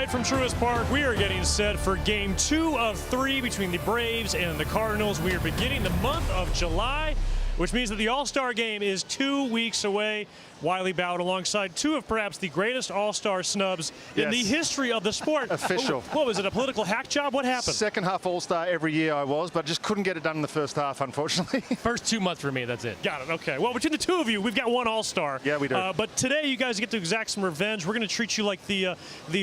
right, from Truist Park, we are getting set for Game 2 of 3 between the Braves and the Cardinals. We are beginning the month of July, which means that the All-Star Game is 2 weeks away. Wiley Bowd alongside two of perhaps the greatest All-Star snubs in the history of the sport. Official. What was it, a political hack job? What happened? Second half All-Star every year I was, but just couldn't get it done in the first half, unfortunately. First 2 months for me, that's it. Got it, okay. Well, between the two of you, we've got one All-Star. Yeah, we do. But today you guys get to exact some revenge. We're going to treat you like the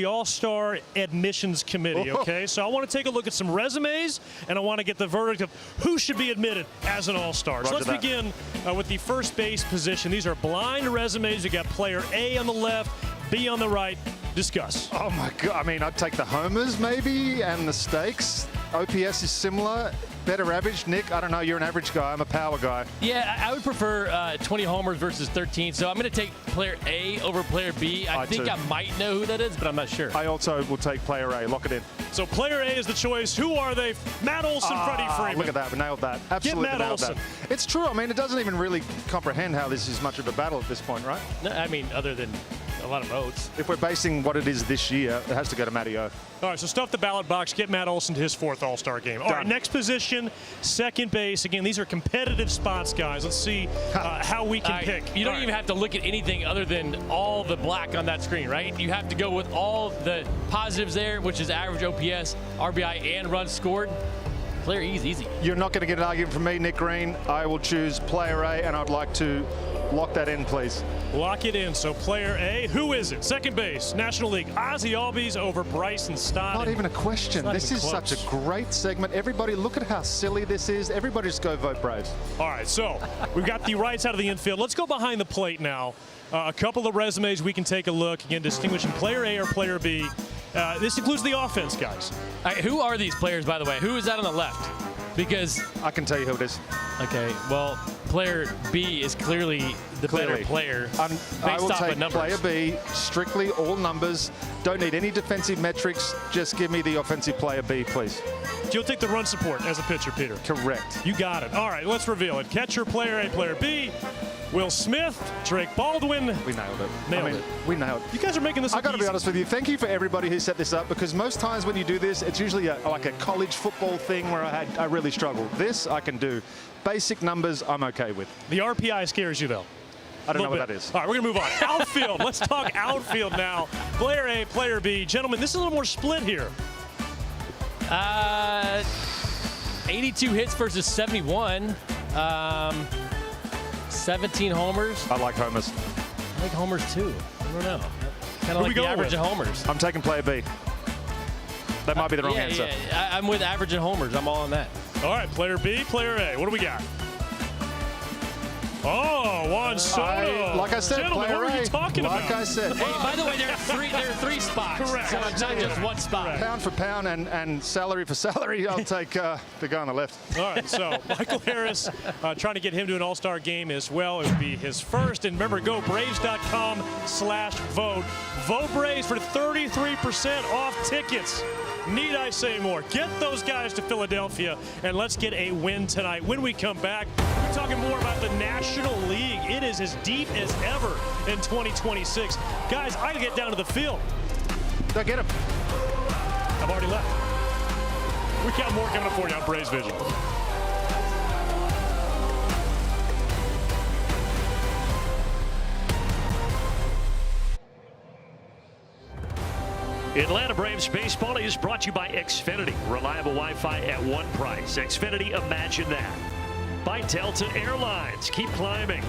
All-Star Admissions Committee, okay? So I want to take a look at some resumes, and I want to get the verdict of who should be admitted as an All-Star. So let's begin with the first base position. These are blind resumes. You got player A on the left, B on the right. Discuss. Oh my God, I mean, I'd take the homers maybe and the stakes. OPS is similar, better average. Nick, I don't know, you're an average guy, I'm a power guy. Yeah, I would prefer 20 homers versus 13, so I'm going to take player A over player B. I think I might know who that is, but I'm not sure. I also will take player A, lock it in. So player A is the choice. Who are they? Matt Olson, Freddie Freeman. Look at that, we nailed that. Absolutely Get Matt nailed Olson. that. It's true, I mean, it doesn't even really comprehend how this is much of a battle at this point, right? No, I mean, other than a lot of votes. If we're basing what it is this year, it has to go to Matty O. All right, so stuff the ballot box. Get Matt Olson to his 4th All-Star game. All right, next position, second base. Again, these are competitive spots, guys. Let's see how we can pick. You don't even have to look at anything other than all the black on that screen, right? You have to go with all the positives there, which is average OPS, RBI, and runs scored. Player E is easy. You're not going to get an argument from me, Nick Green. I will choose player A, and I'd like to lock that in, please. Lock it in. So player A, who is it? Second base, National League. Ozzie Albies over Bryson Stott. Not even a question. This is such a great segment. Everybody, look at how silly this is. Everybody just go vote Braves. All right, so we've got the rights out of the infield. Let's go behind the plate now. A couple of resumes we can take a look. Again, distinguishing player A or player B. This includes the offense, guys. All right, who are these players, by the way? Who is that on the left? Because I can tell you who it is. Okay, well, player B is clearly the better player I will take numbers. player B, strictly all numbers. Don't need any defensive metrics. Just give me the offensive player B, please. You'll take the run support as a pitcher, Peter. Correct. You got it. All right, let's reveal it. Catcher, player A, player B. Will Smith, Drake Baldwin. We nailed it. Nailed it. We nailed it. You guys are making this I got to be easy. honest with you. Thank you for everybody who set this up, because most times when you do this, it's usually like a college football thing where I really struggle. This I can do. Basic numbers I'm okay with. The RPI scares you, though. I don't know what that is. All right, we're going to move on. Outfield. Let's talk outfield now. Player A, player B. Gentlemen, this is a little more split here. 82 hits versus 71. 17 homers. I like homers. I like homers too. I don't know. Kind of like the average of homers. I'm taking player B. That might be the wrong answer. Yeah, I'm with average and homers. I'm all on that. All right, player B, player A. What do we got? Oh, Juan Soto. Like I said, gentlemen, player what were you A. talking about? Like I said. Hey, by the way, there are three spots. Correct. So it's not just one spot. Pound for pound and salary for salary, I'll take the guy on the left. All right, so Michael Harris trying to get him to an All-Star game as well. It would be his first. And remember, go Braves.com/vote. Vote Braves for 33% off tickets. Need I say more? Get those guys to Philadelphia, and let's get a win tonight. When we come back, we're talking more about the National League. It is as deep as ever in 2026. Guys, I gotta get down to the field. Go get him. I've already left. We got more coming up for you on Braves Vision. Atlanta Braves baseball is brought to you by Xfinity. Reliable Wi-Fi at one price. Xfinity, imagine that. By Delta Airlines. Keep climbing.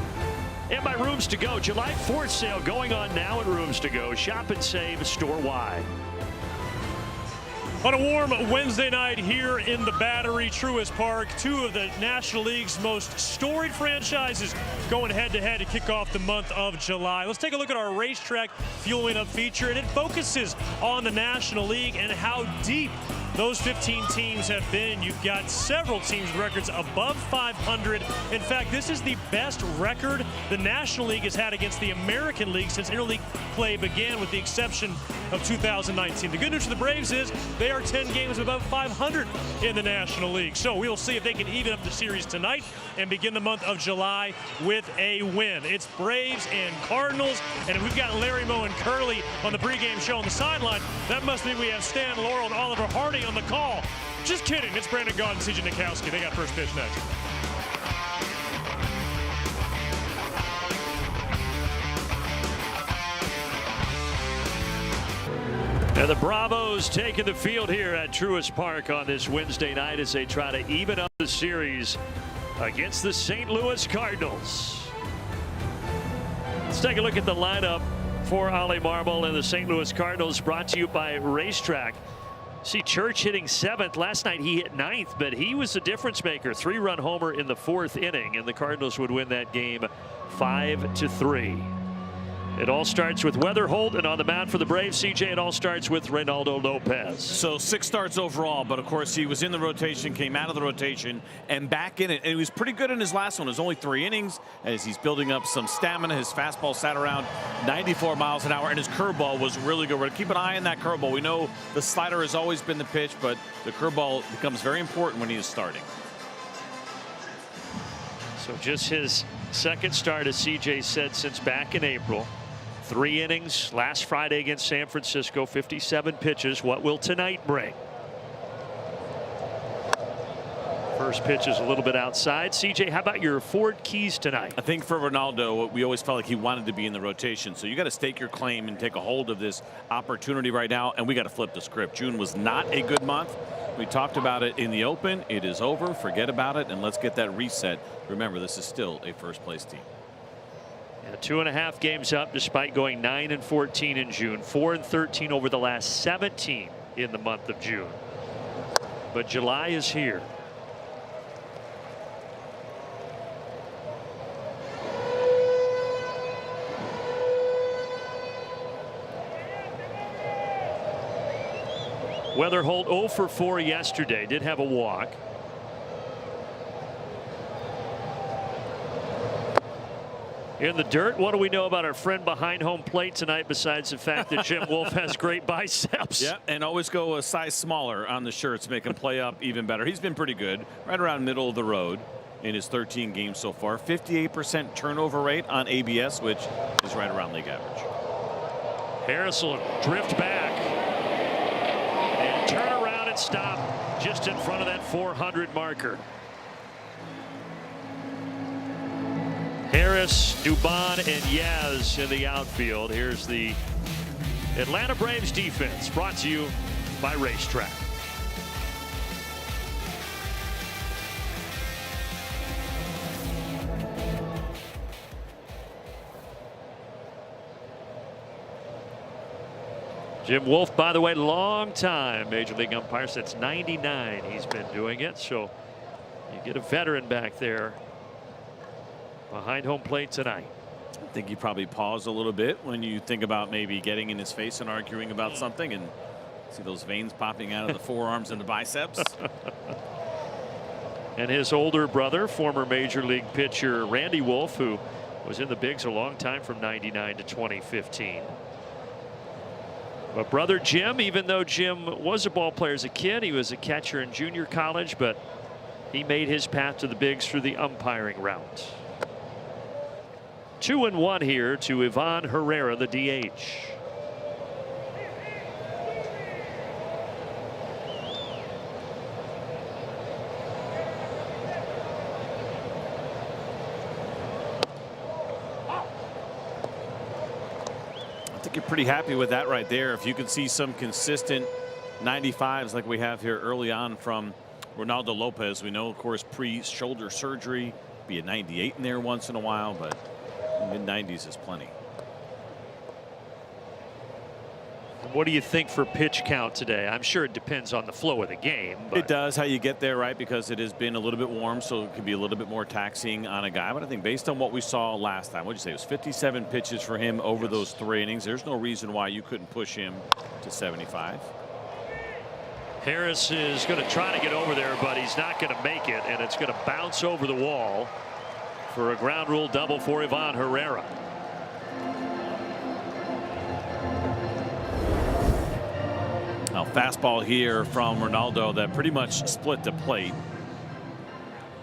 And by Rooms to Go. July 4th sale going on now at Rooms to Go. Shop and save store-wide. On a warm Wednesday night here in the Battery, Truist Park, two of the National League's most storied franchises going head-to-head to kick off the month of July. Let's take a look at our racetrack fueling up feature, and it focuses on the National League and how deep those 15 teams have been. You've got several teams' records above 500. In fact, this is the best record the National League has had against the American League since interleague play began, with the exception of 2019. The good news for the Braves is they are 10 games above 500 in the National League. So we will see if they can even up the series tonight and begin the month of July with a win. It's Braves and Cardinals, and if we've got Larry, Moe, and Curly on the pregame show on the sideline, that must mean we have Stan Laurel and Oliver Harding on the call. Just kidding. It's Brandon Gaudin and CJ Nikowski. They got first pitch next. And the Bravos taking the field here at Truist Park on this Wednesday night as they try to even up the series against the St. Louis Cardinals. Let's take a look at the lineup for Ollie Marmol and the St. Louis Cardinals, brought to you by Racetrack. See Church hitting 7th. Last night he hit 9th, but he was the difference maker. 3-run homer in the 4th inning, and the Cardinals would win that game 5-3. It all starts with Weatherholt, and on the mound for the Braves, CJ, it all starts with Reynaldo Lopez. So 6 starts overall, but of course he was in the rotation, came out of the rotation, and back in it. And he was pretty good in his last one. It was only 3 innings as he's building up some stamina. His fastball sat around 94 miles an hour, and his curveball was really good. We're going to keep an eye on that curveball. We know the slider has always been the pitch, but the curveball becomes very important when he is starting. So just his second start, as CJ said, since back in April. 3 innings last Friday against San Francisco, 57 pitches. What will tonight bring? First pitch is a little bit outside. CJ, how about your Ford keys tonight? I think for Ronaldo, we always felt like he wanted to be in the rotation. So you got to stake your claim and take a hold of this opportunity right now. And we got to flip the script. June was not a good month. We talked about it in the open. It is over. Forget about it. And let's get that reset. Remember, this is still a first place team. Yeah, 2.5 games up despite going 9-14 in June, 4-13 over the last 17 in the month of June. But July is here. Weatherholt 0 for 4 yesterday, did have a walk. In the dirt, what do we know about our friend behind home plate tonight besides the fact that Jim Wolf has great biceps? Yeah, and always go a size smaller on the shirts, make him play up even better. He's been pretty good, right around middle of the road in his 13 games so far. 58% turnover rate on ABS, which is right around league average. Harris will drift back and turn around and stop just in front of that 400 marker. Harris, Dubon, and Yaz in the outfield. Here's the Atlanta Braves defense, brought to you by Racetrack. Jim Wolf, by the way, long time Major League umpire, since '99 he's been doing it. So you get a veteran back there behind home plate tonight. I think you probably pause a little bit when you think about maybe getting in his face and arguing about something, and see those veins popping out of the forearms and the biceps. And his older brother, former Major League pitcher Randy Wolf, who was in the bigs a long time from '99 to 2015. But brother Jim, even though Jim was a ball player as a kid, he was a catcher in junior college, but he made his path to the bigs through the umpiring route. 2-1 here to Ivan Herrera, the DH. I think you're pretty happy with that right there. If you can see some consistent 95s like we have here early on from Reynaldo Lopez. We know, of course, pre-shoulder surgery, be a 98 in there once in a while, but mid-90s is plenty. What do you think for pitch count today? I'm sure it depends on the flow of the game. But it does, how you get there, right? Because it has been a little bit warm, so it could be a little bit more taxing on a guy. But I think based on what we saw last time, what'd you say? It was 57 pitches for him over those 3 innings. There's no reason why you couldn't push him to 75. Harris is going to try to get over there, but he's not going to make it, and it's going to bounce over the wall for a ground rule double for Ivan Herrera. Now fastball here from Ronaldo that pretty much split the plate.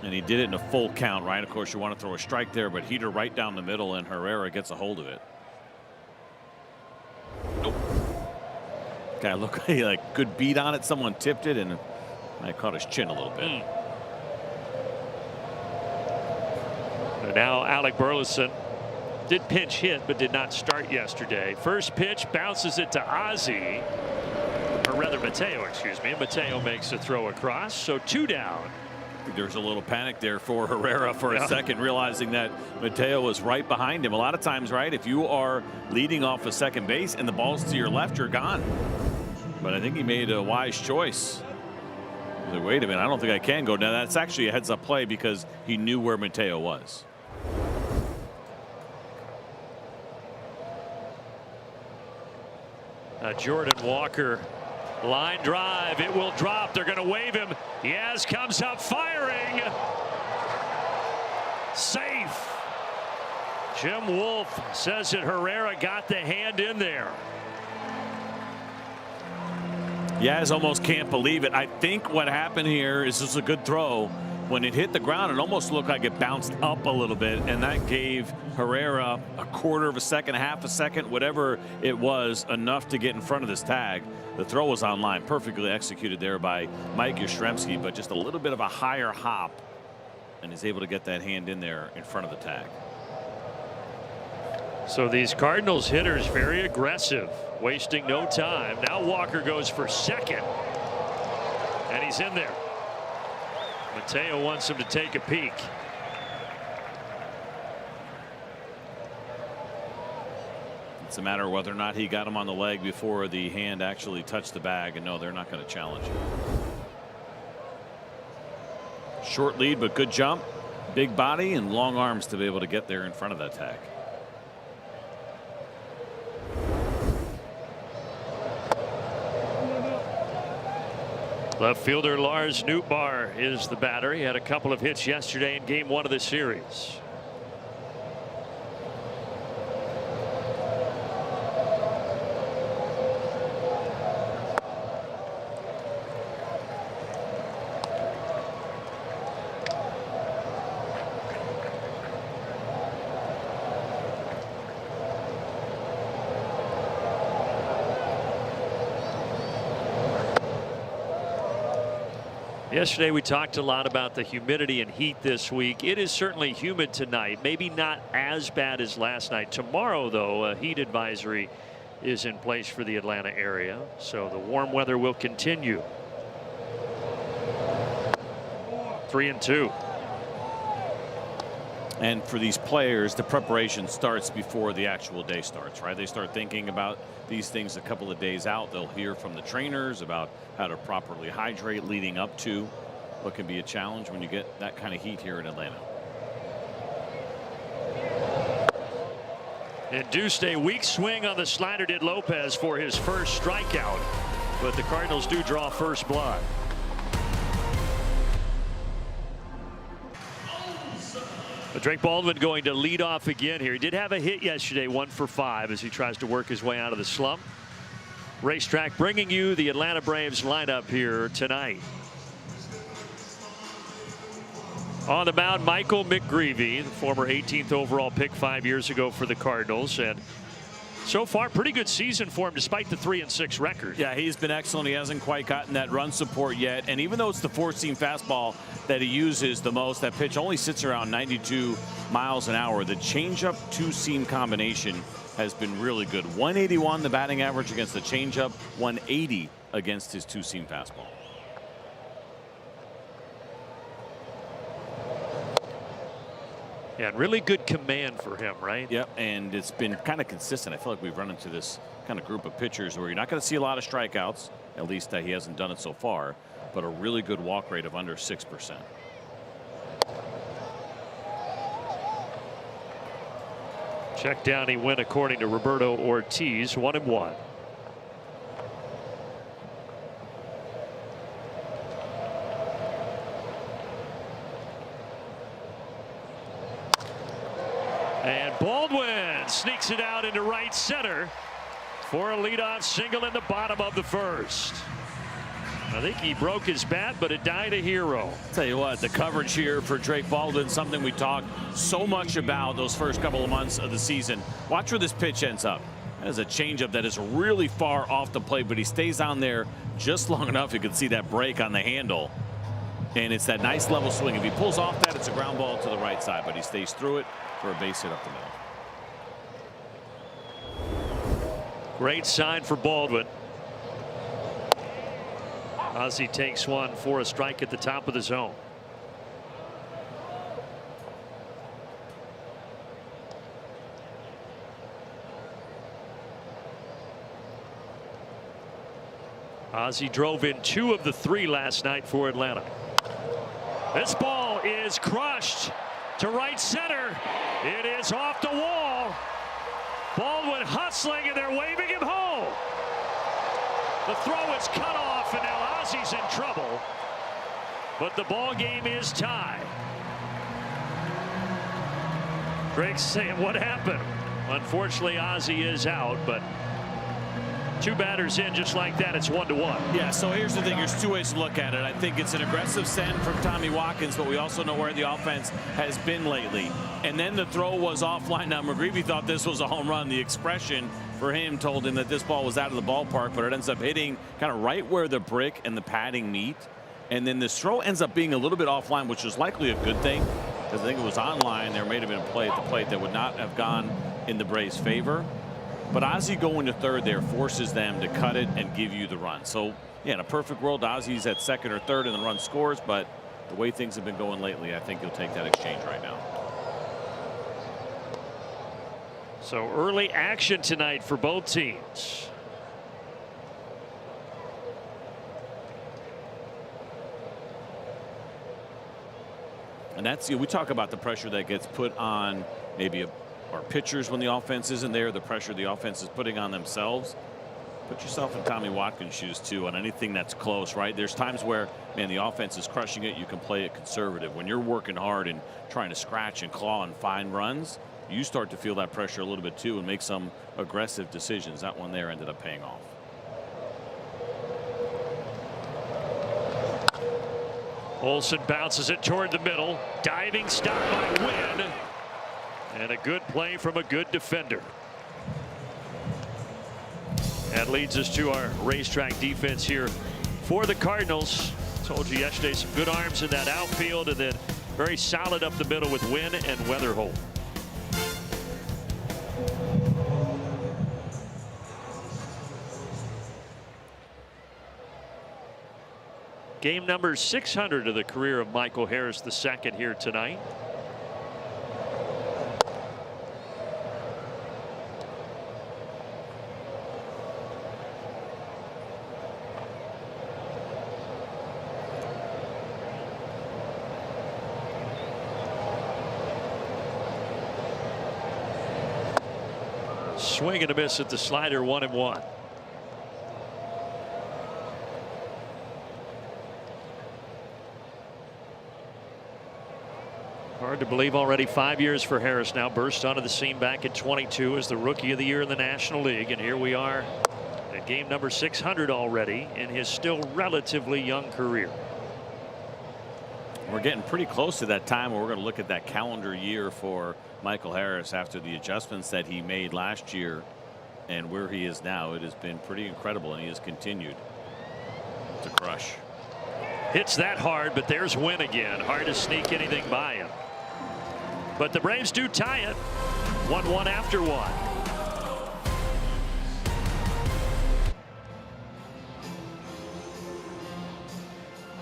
And he did it in a full count, right? Of course, you want to throw a strike there, but heater right down the middle, and Herrera gets a hold of it. Nope. Guy looked like good beat on it. Someone tipped it, and I caught his chin a little bit. And now Alec Burleson did pinch hit, but did not start yesterday. First pitch bounces it to Ozzie, or rather Mateo, excuse me. Mateo makes a throw across, so 2 down. There's a little panic there for Herrera for a second, realizing that Mateo was right behind him. A lot of times, right, if you are leading off of second base and the ball's to your left, you're gone. But I think he made a wise choice. Like, wait a minute, I don't think I can go. Now that's actually a heads-up play because he knew where Mateo was. Jordan Walker, line drive, it will drop. They're going to wave him. Yes, comes up firing. Safe. Jim Wolf says that Herrera got the hand in there. Yaz almost can't believe it. I think what happened here is this is a good throw. When it hit the ground, it almost looked like it bounced up a little bit, and that gave Herrera a quarter of a second, half a second, whatever it was, enough to get in front of this tag. The throw was on line, perfectly executed there by Mike Yastrzemski, but just a little bit of a higher hop, and he's able to get that hand in there in front of the tag. So these Cardinals hitters very aggressive, wasting no time. Now Walker goes for second, and he's in there. Mateo wants him to take a peek. It's a matter of whether or not he got him on the leg before the hand actually touched the bag, and no, they're not going to challenge him. Short lead, but good jump, big body, and long arms to be able to get there in front of that tag. Left fielder Lars Nootbaar is the batter. He had a couple of hits yesterday in game 1 of the series. Yesterday we talked a lot about the humidity and heat this week. It is certainly humid tonight, maybe not as bad as last night. Tomorrow, though, a heat advisory is in place for the Atlanta area, so the warm weather will continue. 3-2. And for these players, the preparation starts before the actual day starts, right? They start thinking about these things a couple of days out. They'll hear from the trainers about how to properly hydrate leading up to what can be a challenge when you get that kind of heat here in Atlanta. Induced a weak swing on the slider, did Lopez, for his first strikeout, but the Cardinals do draw first blood. But Drake Baldwin going to lead off again here. He did have a hit yesterday, 1 for 5, as he tries to work his way out of the slump. Racetrack bringing you the Atlanta Braves lineup here tonight. On the mound, Michael McGreevy, the former 18th overall pick 5 years ago for the Cardinals, and so far pretty good season for him despite the 3-6 record. Yeah, he's been excellent. He hasn't quite gotten that run support yet, and even though it's the 4-seam fastball that he uses the most, that pitch only sits around 92 miles an hour. The changeup 2-seam combination has been really good. 181 the batting average against the changeup, 180 against his 2-seam fastball. Yeah, and really good command for him, right? Yep, and it's been kind of consistent. I feel like we've run into this kind of group of pitchers where you're not going to see a lot of strikeouts, at least he hasn't done it so far, but a really good walk rate of under 6%. Check down, he went according to Roberto Ortiz, 1-1. And Baldwin sneaks it out into right center. for a leadoff single in the bottom of the first. I think he broke his bat, but it died a hero. Tell you what, the coverage here for Drake Baldwin, something we talked so much about those first couple of months of the season. Watch where this pitch ends up. That is a changeup that is really far off the plate, but he stays on there just long enough you can see that break on the handle. And it's that nice level swing. If he pulls off that, it's a ground ball to the right side, but he stays through it for a base hit up the middle. Great sign for Baldwin. Ozzie takes one for a strike at the top of the zone. Ozzie drove in 2 of the 3 last night for Atlanta. This ball is crushed to right center. It is off the wall. Baldwin hustling, and they're waving him home. The throw is cut off, and now Ozzie's in trouble. But the ball game is tied. Drake's saying, what happened? Unfortunately, Ozzie is out, but 2 batters in just like that, it's 1-1. Yeah, so here's the thing. There's 2 ways to look at it. I think it's an aggressive send from Tommy Watkins, but we also know where the offense has been lately. And then the throw was offline. Now, McGreevy thought this was a home run. The expression for him told him that this ball was out of the ballpark, but it ends up hitting kind of right where the brick and the padding meet. And then this throw ends up being a little bit offline, which is likely a good thing, because I think it was online. There may have been a play at the plate that would not have gone in the Braves' favor. But Ozzie going to third there forces them to cut it and give you the run. So, yeah, in a perfect world, Ozzie's at second or third and the run scores. But the way things have been going lately, I think you'll take that exchange right now. So early action tonight for both teams. And that's, we talk about the pressure that gets put on maybe our pitchers when the offense isn't there, the pressure the offense is putting on themselves. Put yourself in Tommy Watkins' shoes too on anything that's close, right? There's times where, man, the offense is crushing it. You can play it conservative. When you're working hard and trying to scratch and claw and find runs, you start to feel that pressure a little bit too and make some aggressive decisions. That one there ended up paying off. Olsen bounces it toward the middle. Diving stop by Wynn. And a good play from a good defender. That leads us to our racetrack defense here for the Cardinals. Told you yesterday, some good arms in that outfield, and then very solid up the middle with Wynn and Weatherholt. Game number 600 of the career of Michael Harris II here tonight. Swing and a miss at the slider, 1-1. Hard to believe already 5 years for Harris now. Burst onto the scene back at 22 as the Rookie of the Year in the National League. And here we are at game number 600 already in his still relatively young career. We're getting pretty close to that time where we're going to look at that calendar year for Michael Harris after the adjustments that he made last year and where he is now. It has been pretty incredible, and he has continued to crush. Hits that hard, but there's Wynn again. Hard to sneak anything by him. But the Braves do tie it 1-1 after 1.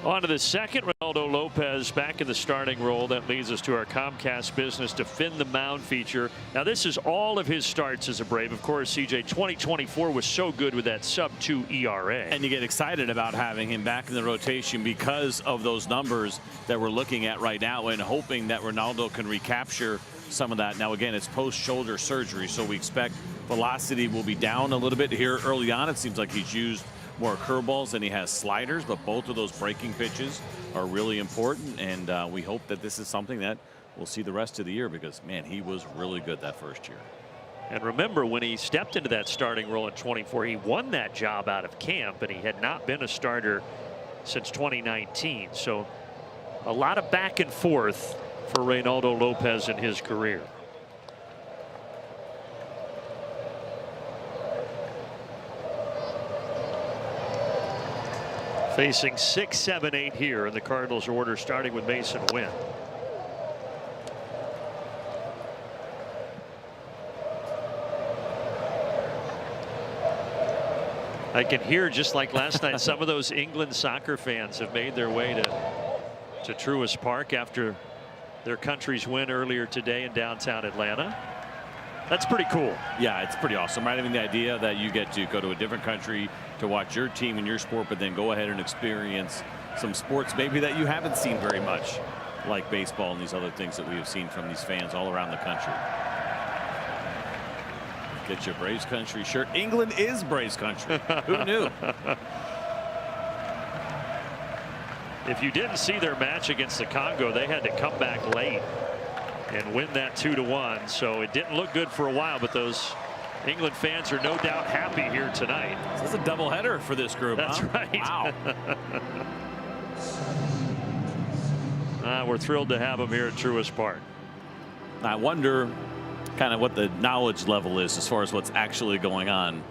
On to the second. Ronaldo Lopez back in the starting role. That leads us to our Comcast Business Defend the Mound feature. Now, this is all of his starts as a Brave. Of course, CJ, 2024 was so good with that sub-2 ERA. And you get excited about having him back in the rotation because of those numbers that we're looking at right now and hoping that Ronaldo can recapture some of that. Now, again, it's post-shoulder surgery, so we expect velocity will be down a little bit here early on. It seems like he's used more curveballs than he has sliders, but both of those breaking pitches are really important, and we hope that this is something that we'll see the rest of the year because, man, he was really good that first year. And remember, when he stepped into that starting role in 24, he won that job out of camp, and he had not been a starter since 2019. So a lot of back and forth for Reynaldo Lopez in his career. Facing 6, 7, 8 here in the Cardinals order, starting with Mason Wynn. I can hear, just like last night, some of those England soccer fans have made their way to Truist Park after their country's win earlier today in downtown Atlanta. That's pretty cool. Yeah, it's pretty awesome, right? I mean, the idea that you get to go to a different country to watch your team and your sport, but then go ahead and experience some sports maybe that you haven't seen very much, like baseball and these other things that we have seen from these fans all around the country. Get your Braves country shirt. England is Braves country. Who knew? If you didn't see their match against the Congo, they had to come back late and win that 2-1. So it didn't look good for a while, but those England fans are no doubt happy here tonight. This is a doubleheader for this group. That's huh? right. Wow. We're thrilled to have them here at Truist Park. I wonder kind of what the knowledge level is as far as what's actually going on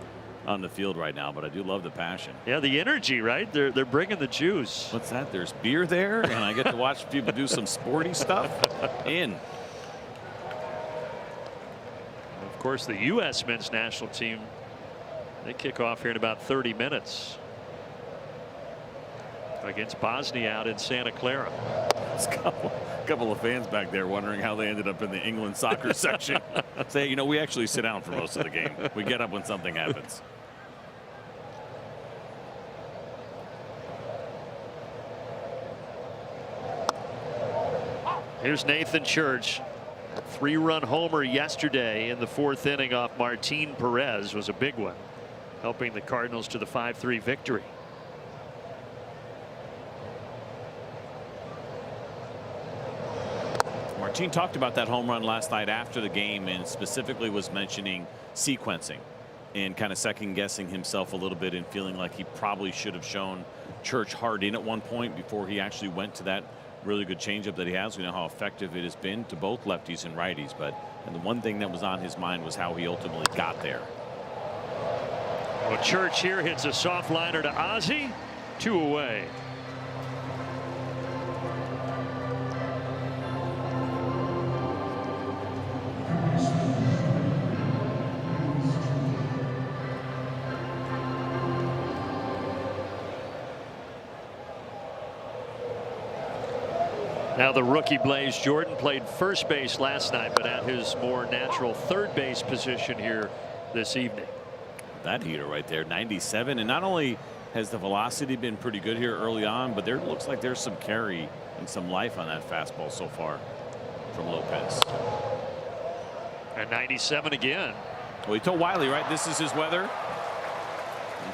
the field right now, but I do love the passion. Yeah, the energy, right? They're bringing the juice. What's that? There's beer there, and I get to watch people do some sporty stuff. Of course, the U.S. men's national team, they kick off here in about 30 minutes against Bosnia out in Santa Clara. There's a couple of fans back there wondering how they ended up in the England soccer section. Say, you know, we actually sit down for most of the game. We get up when something happens. Here's Nathan Church. A 3-run homer yesterday in the 4th inning off Martin Perez was a big one, helping the Cardinals to the 5-3 victory. Martin talked about that home run last night after the game and specifically was mentioning sequencing and kind of second guessing himself a little bit and feeling like he probably should have shown Church hard in at one point before he actually went to that really good changeup that he has. We know how effective it has been to both lefties and righties, and the one thing that was on his mind was how he ultimately got there. Well, Church here hits a soft liner to Ozzie, 2 away. Now the rookie Blaze Jordan played first base last night, but at his more natural third base position here this evening. That heater right there, 97, and not only has the velocity been pretty good here early on, but there looks like there's some carry and some life on that fastball so far from Lopez. And 97 again. Well, he told Wiley, right, this is his weather.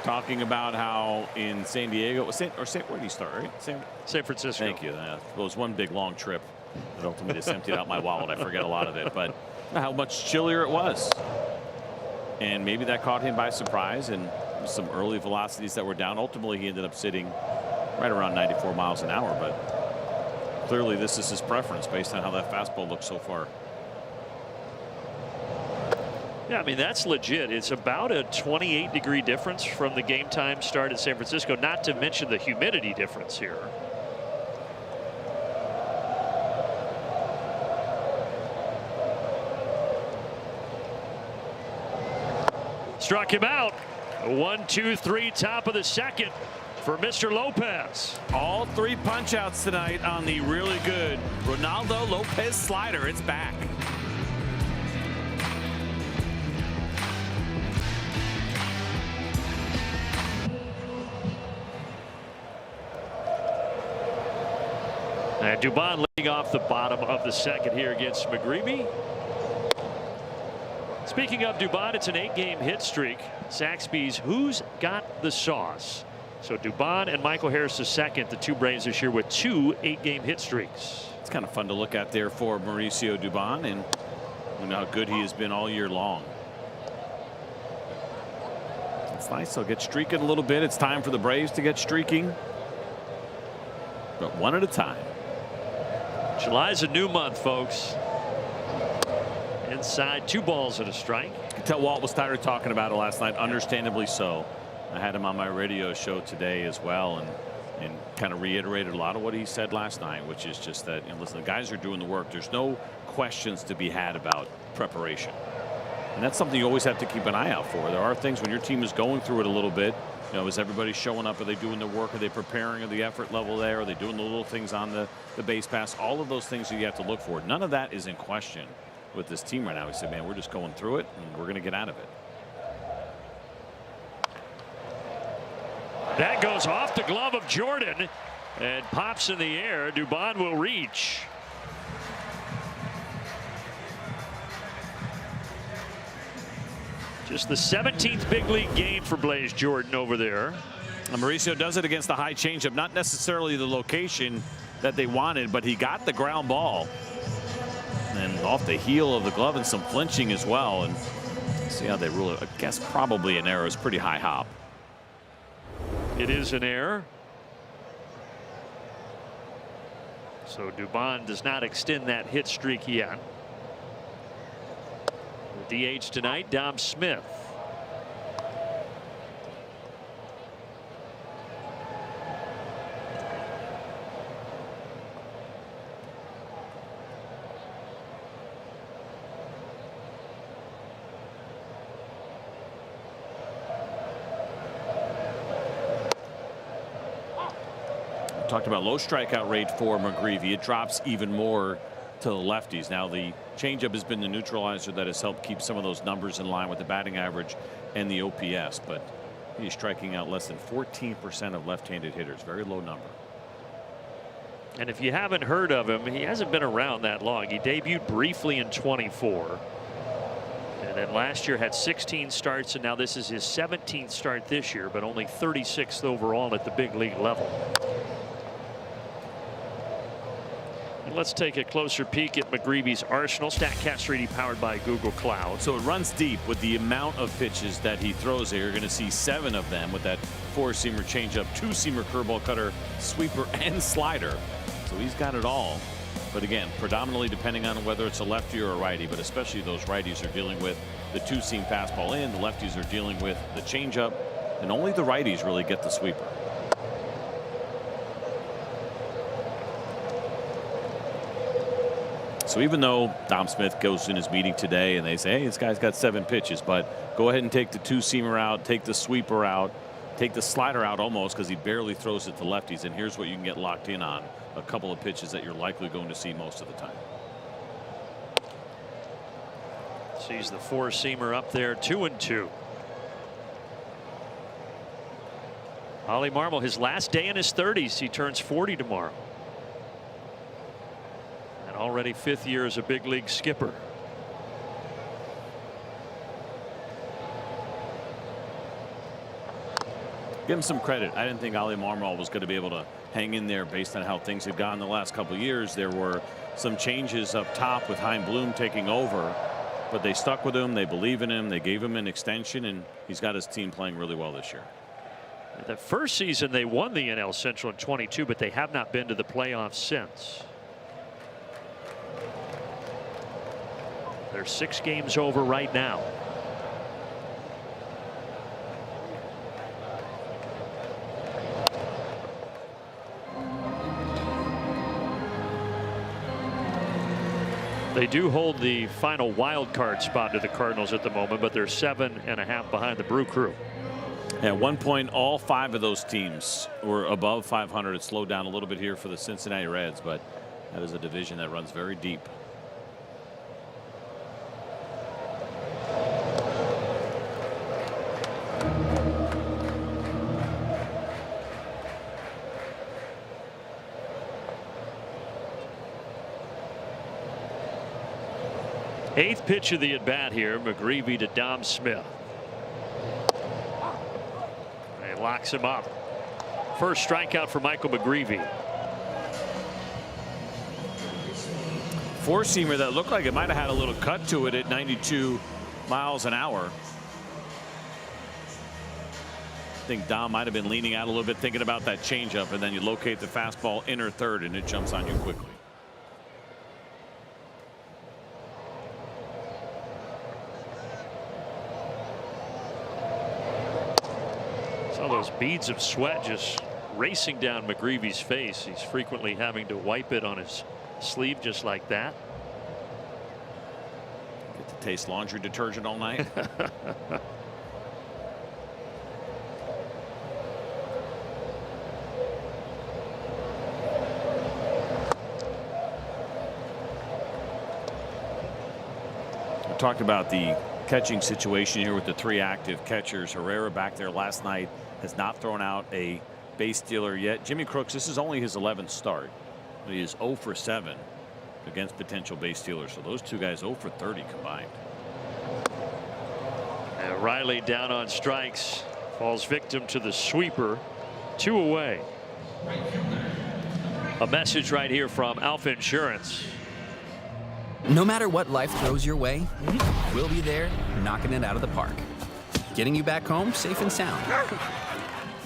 Talking about how in San Diego, where did he start, right? San Francisco. Thank you. It was one big long trip that ultimately just emptied out my wallet. I forget a lot of it, but how much chillier it was. And maybe that caught him by surprise, and some early velocities that were down. Ultimately, he ended up sitting right around 94 miles an hour, but clearly this is his preference based on how that fastball looks so far. Yeah, I mean, that's legit. It's about a 28-degree difference from the game time start in San Francisco, not to mention the humidity difference here. Struck him out. 1-2-3, top of the second for Mr. Lopez. All 3 punch outs tonight on the really good Reynaldo Lopez slider. It's back. And Dubon leading off the bottom of the second here against McGreevy. Speaking of Dubon, it's an 8-game hit streak. Saxby's Who's Got the Sauce? So Dubon and Michael Harris II, the 2 Braves this year with 2 8-game hit streaks. It's kind of fun to look at there for Mauricio Dubon, and we know how good he has been all year long. nice. They'll get streaking a little bit. It's time for the Braves to get streaking. But one at a time. July's a new month, folks. Inside, 2 balls and a strike. You can tell Walt was tired of talking about it last night, understandably so. I had him on my radio show today as well, and kind of reiterated a lot of what he said last night, which is just that, listen, the guys are doing the work. There's no questions to be had about preparation. And that's something you always have to keep an eye out for. There are things when your team is going through it a little bit. Is everybody showing up? Are they doing their work? Are they preparing? Are the effort level there? Are they doing the little things on the base pass? All of those things that you have to look for. None of that is in question with this team right now. We said, man, we're just going through it and we're going to get out of it. That goes off the glove of Jordan and pops in the air. Dubon will reach. Just the 17th big league game for Blaze Jordan over there. Mauricio does it against the high changeup, not necessarily the location that they wanted, but he got the ground ball. And off the heel of the glove and some flinching as well. And see how they rule it. I guess probably an error. Is pretty high hop. It is an error. So Dubon does not extend that hit streak yet. The DH tonight, Dom Smith. Talked about low strikeout rate for McGreevy. It drops even more to the lefties. Now the changeup has been the neutralizer that has helped keep some of those numbers in line with the batting average and the OPS, but he's striking out less than 14% of left-handed hitters. Very low number. And if you haven't heard of him, he hasn't been around that long. He debuted briefly in 24. And then last year had 16 starts, and now this is his 17th start this year, but only 36th overall at the big league level. Let's take a closer peek at McGreevy's arsenal. StatCast 3D powered by Google Cloud. So it runs deep with the amount of pitches that he throws there. You're going to see 7 of them with that 4-seamer changeup, 2-seamer curveball, cutter, sweeper, and slider. So he's got it all. But again, predominantly depending on whether it's a lefty or a righty, but especially those righties are dealing with the 2-seam fastball in. The lefties are dealing with the changeup, and only the righties really get the sweeper. So even though Dom Smith goes in his meeting today and they say, hey, this guy's got 7 pitches, but go ahead and take the 2-seamer out, take the sweeper out, take the slider out almost, because he barely throws it to lefties. And here's what you can get locked in on: a couple of pitches that you're likely going to see most of the time. Sees the 4-seamer up there, 2-2. Ollie Marmol, his last day in his 30s. He turns 40 tomorrow. Already 5th year as a big league skipper. Give him some credit. I didn't think Ollie Marmol was going to be able to hang in there based on how things had gone the last couple of years. There were some changes up top with Hein Bloom taking over, but they stuck with him. They believe in him. They gave him an extension, and he's got his team playing really well this year. The first season they won the NL Central in 22, but they have not been to the playoffs since. They're 6 games over right now. They do hold the final wild card spot to the Cardinals at the moment, but they're 7.5 behind the Brew Crew. At one point, all 5 of those teams were above 500. It slowed down a little bit here for the Cincinnati Reds, but that is a division that runs very deep. Eighth pitch of the at bat here. McGreevy to Dom Smith. And he locks him up. First strikeout for Michael McGreevy. 4-seamer that looked like it might have had a little cut to it at 92 miles an hour. I think Dom might have been leaning out a little bit, thinking about that changeup, and then you locate the fastball inner third, and it jumps on you quickly. Saw those beads of sweat just racing down McGreevy's face. He's frequently having to wipe it on his sleeve just like that. Get to taste laundry detergent all night. We talked about the catching situation here with the 3 active catchers. Herrera back there last night has not thrown out a base stealer yet. Jimmy Crooks, this is only his 11th start. He is 0 for 7 against potential base stealers. So those two guys 0 for 30 combined. And Riley down on strikes, falls victim to the sweeper. 2 away. A message right here from Alpha Insurance. No matter what life throws your way, we'll be there knocking it out of the park. Getting you back home safe and sound.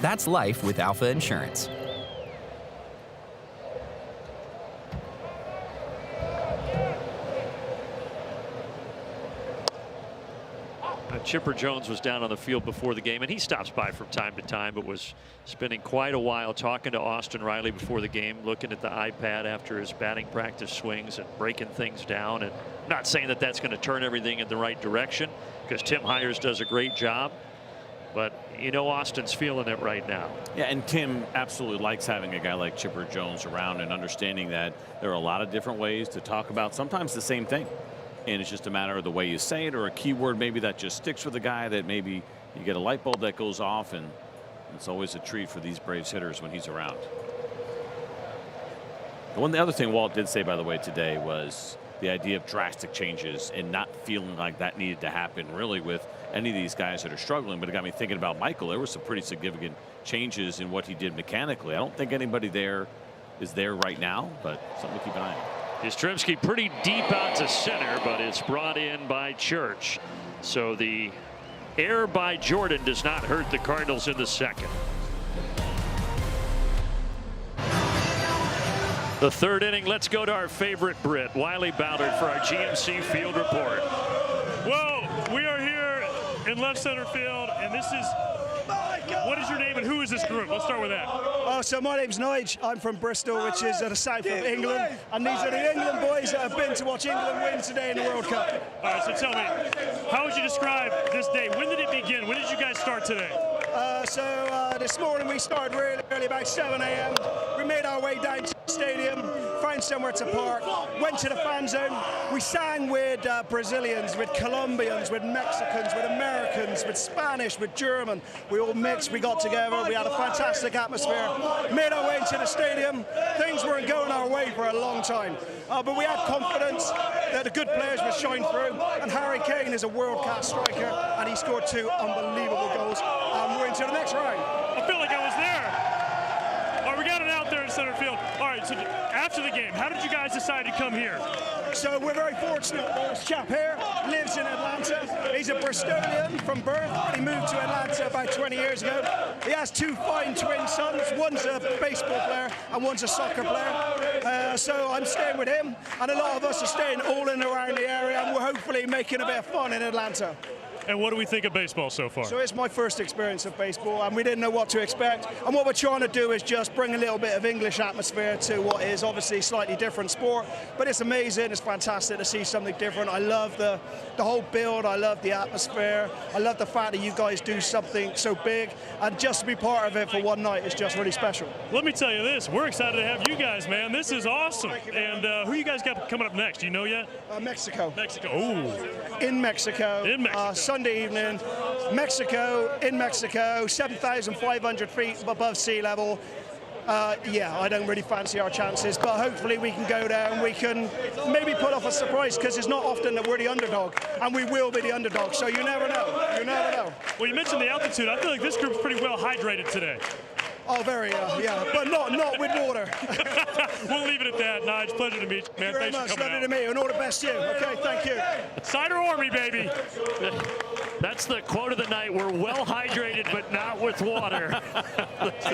That's life with Alpha Insurance. Chipper Jones was down on the field before the game, and he stops by from time to time, but was spending quite a while talking to Austin Riley before the game, looking at the iPad after his batting practice swings and breaking things down. And I'm not saying that that's going to turn everything in the right direction, because Tim Hires does a great job, but you know Austin's feeling it right now. Yeah, and Tim absolutely likes having a guy like Chipper Jones around and understanding that there are a lot of different ways to talk about sometimes the same thing. And it's just a matter of the way you say it, or a keyword maybe that just sticks with the guy, that maybe you get a light bulb that goes off, and it's always a treat for these Braves hitters when he's around. The other thing Walt did say, by the way, today was the idea of drastic changes and not feeling like that needed to happen really with any of these guys that are struggling. But it got me thinking about Michael. There were some pretty significant changes in what he did mechanically. I don't think anybody there is there right now, but something to keep an eye on. Yastrzemski pretty deep out to center, but it's brought in by Church. So the error by Jordan does not hurt the Cardinals in the second. The third inning, let's go to our favorite Brit, Wiley Ballard, for our GMC Field Report. Well, we are here in left center field, and this is, what is your name and who is this group? Let's start with that. Oh, so my name's Nige. I'm from Bristol, which is at the south of England. And these are the England boys that have been to watch England win today in the World Cup. All right, so tell me, how would you describe this day? When did it begin? When did you guys start today? This morning we started really early, about 7 a.m. We made our way down to the stadium, found somewhere to park, went to the fan zone. We sang with Brazilians, with Colombians, with Mexicans, with Americans, with Spanish, with German. We all mixed, we got together, we had a fantastic atmosphere. Made our way into the stadium. Things weren't going our way for a long time. But we had confidence that the good players would shine through. And Harry Kane is a world-class striker, and he scored 2 unbelievable goals. We're into the next round. I feel like I was there. All right, we got it out there in center field. All right, so after the game, how did you guys decide to come here? So we're very fortunate. This chap here lives in Atlanta. He's a Bristolian from birth. He moved to Atlanta about 20 years ago. He has 2 fine twin sons. One's a baseball player and one's a soccer player. So I'm staying with him, and a lot of us are staying all in and around the area, and we're hopefully making a bit of fun in Atlanta. And what do we think of baseball so far? So it's my first experience of baseball, and we didn't know what to expect. And what we're trying to do is just bring a little bit of English atmosphere to what is obviously a slightly different sport. But it's amazing, it's fantastic to see something different. I love the whole build, I love the atmosphere. I love the fact that you guys do something so big, and just to be part of it for one night is just really special. Let me tell you this, we're excited to have you guys, man. This is awesome. And who you guys got coming up next? Do you know yet? Mexico. Mexico. Ooh. In Mexico. In Mexico. Sunday evening. Mexico, in Mexico, 7,500 feet above sea level. Yeah, I don't really fancy our chances, but hopefully we can go there and we can maybe pull off a surprise, because it's not often that we're the underdog, and we will be the underdog, so you never know. You never know. Well, you mentioned the altitude. I feel like this group's pretty well hydrated today. Oh, very, yeah, but not with water. We'll leave it at that, Nige. Pleasure to meet you, man. Thank you very much. Lovely to meet you, and all the best to you. Okay, thank you. Cider Army, baby. That's the quote of the night. We're well hydrated, but not with water. Was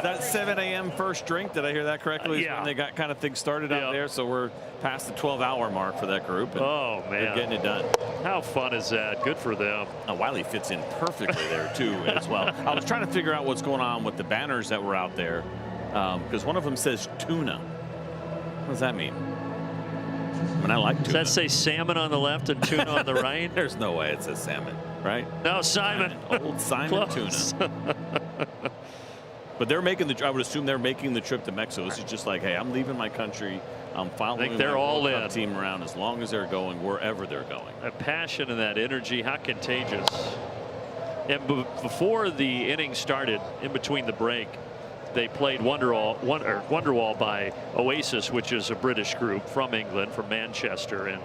that 7 a.m. first drink? Did I hear that correctly? Yeah. When they got kind of things started out there. So we're past the 12-hour mark for that group. Oh, man. They're getting it done. How fun is that? Good for them. Wiley fits in perfectly there, too, as well. I was trying to figure out what's going on with the banners that were out there because one of them says tuna. What does that mean? I mean, I like tuna. Does that say salmon on the left and tuna on the right? There's no way it says salmon, right? No, Simon. Old Simon tuna. But they're making the. I would assume they're making the trip to Mexico. This is just like, hey, I'm leaving my country. I'm following. I think they're my all World Cup in. team around as long as they're going wherever they're going. That passion and that energy, how contagious. And before the inning started, in between the break, they played Wonderwall by Oasis, which is a British group from England, from Manchester, and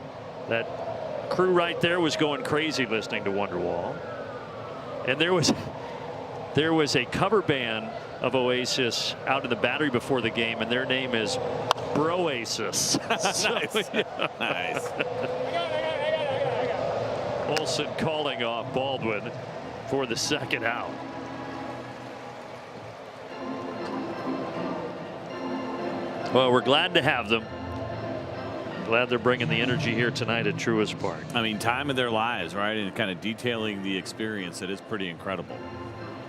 that crew right there was going crazy listening to Wonderwall. And there was a cover band of Oasis out in the Battery before the game, and their name is Broasis. Nice. Nice. Olsen calling off Baldwin for the second out. Well, we're glad to have them. Glad they're bringing the energy here tonight at Truist Park. I mean, time of their lives, right? And kind of detailing the experience. It is pretty incredible.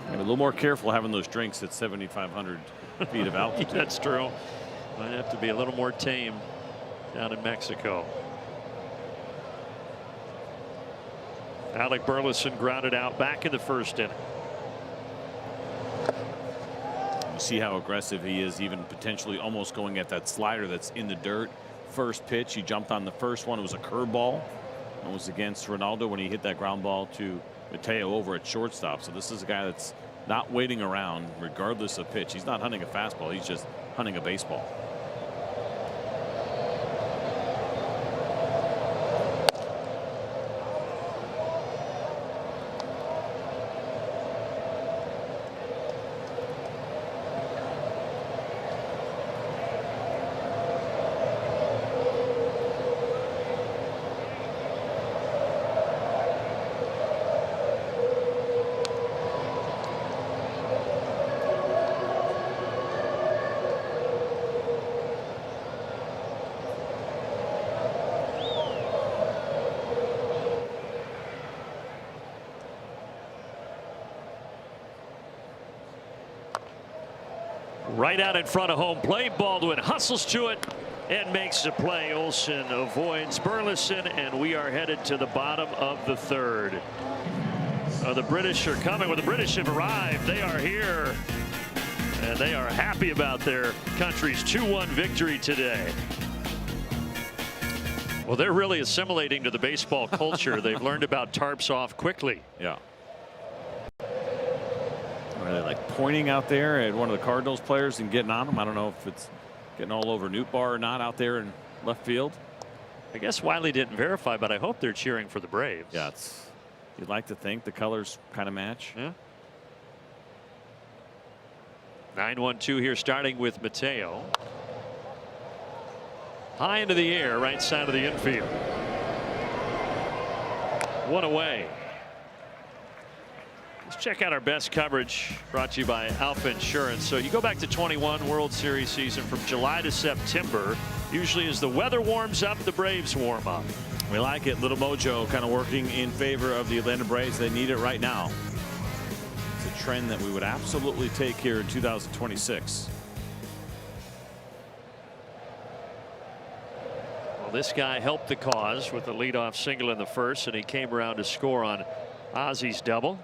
And a little more careful having those drinks at 7,500 feet of altitude. That's true. Might have to be a little more tame down in Mexico. Alec Burleson grounded out back in the first inning. You see how aggressive he is, even potentially almost going at that slider that's in the dirt. First pitch, he jumped on the first one. It was a curveball. It was against Ronaldo when he hit that ground ball to Mateo over at shortstop. So this is a guy that's not waiting around regardless of pitch. He's not hunting a fastball. He's just hunting a baseball. Right out in front of home plate. Baldwin hustles to it and makes the play. Olsen avoids Burleson, and we are headed to the bottom of the third. The British are coming. Well, the British have arrived. They are here, and they are happy about their country's 2-1 victory today. Well, they're really assimilating to the baseball culture. They've learned about tarps off quickly. Yeah. Are they like pointing out there at one of the Cardinals players and getting on him? I don't know if it's getting all over Newt Bar or not out there in left field. I guess Wiley didn't verify, but I hope they're cheering for the Braves. Yeah, it's, you'd like to think the colors kind of match. Yeah. 9-1-2 here, starting with Mateo. High into the air, right side of the infield. One away. Let's check out our best coverage brought to you by Alpha Insurance. So you go back to 21 World Series season from July to September. Usually as the weather warms up, the Braves warm up. We like it. Little mojo kind of working in favor of the Atlanta Braves. They need it right now. It's a trend that we would absolutely take here in 2026. Well, this guy helped the cause with the leadoff single in the first, and he came around to score on Ozzy's double.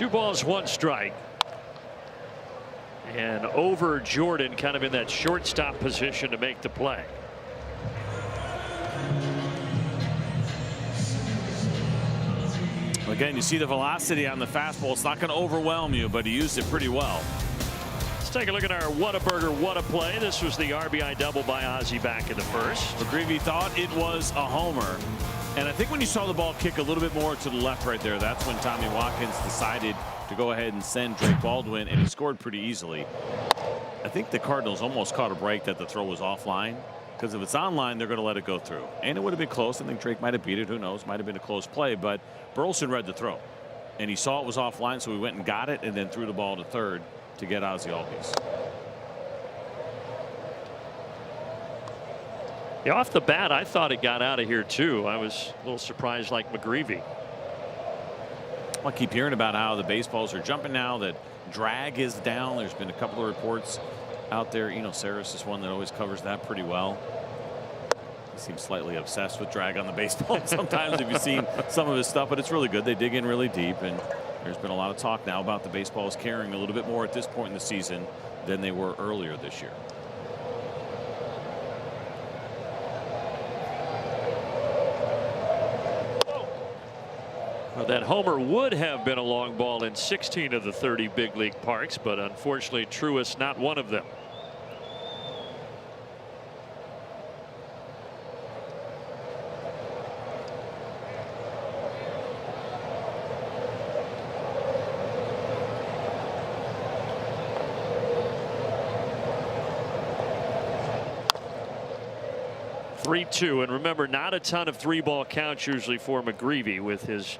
2 balls, 1 strike. And over Jordan, kind of in that shortstop position to make the play. Again, you see the velocity on the fastball. It's not going to overwhelm you, but he used it pretty well. Let's take a look at our Whataburger What a Play. This was the RBI double by Ozzie back in the first. McGreevy thought it was a homer. And I think when you saw the ball kick a little bit more to the left right there, that's when Tommy Watkins decided to go ahead and send Drake Baldwin, and he scored pretty easily. I think the Cardinals almost caught a break that the throw was offline, because if it's online, they're going to let it go through. And it would have been close. I think Drake might have beat it. Who knows? Might have been a close play, but Burleson read the throw. And he saw it was offline, so he went and got it and then threw the ball to third to get Ozzie Albies. Yeah, off the bat, I thought it got out of here, too. I was a little surprised like McGreevy. I keep hearing about how the baseballs are jumping now, that drag is down. There's been a couple of reports out there. You know, Saris is one that always covers that pretty well. He seems slightly obsessed with drag on the baseball sometimes if you've seen some of his stuff, but it's really good. They dig in really deep, and there's been a lot of talk now about the baseballs carrying a little bit more at this point in the season than they were earlier this year. Well, that homer would have been a long ball in 16 of the 30 big league parks, but unfortunately Truist not one of them. (3-2) and remember, not a ton of 3-ball counts usually for McGreevy with his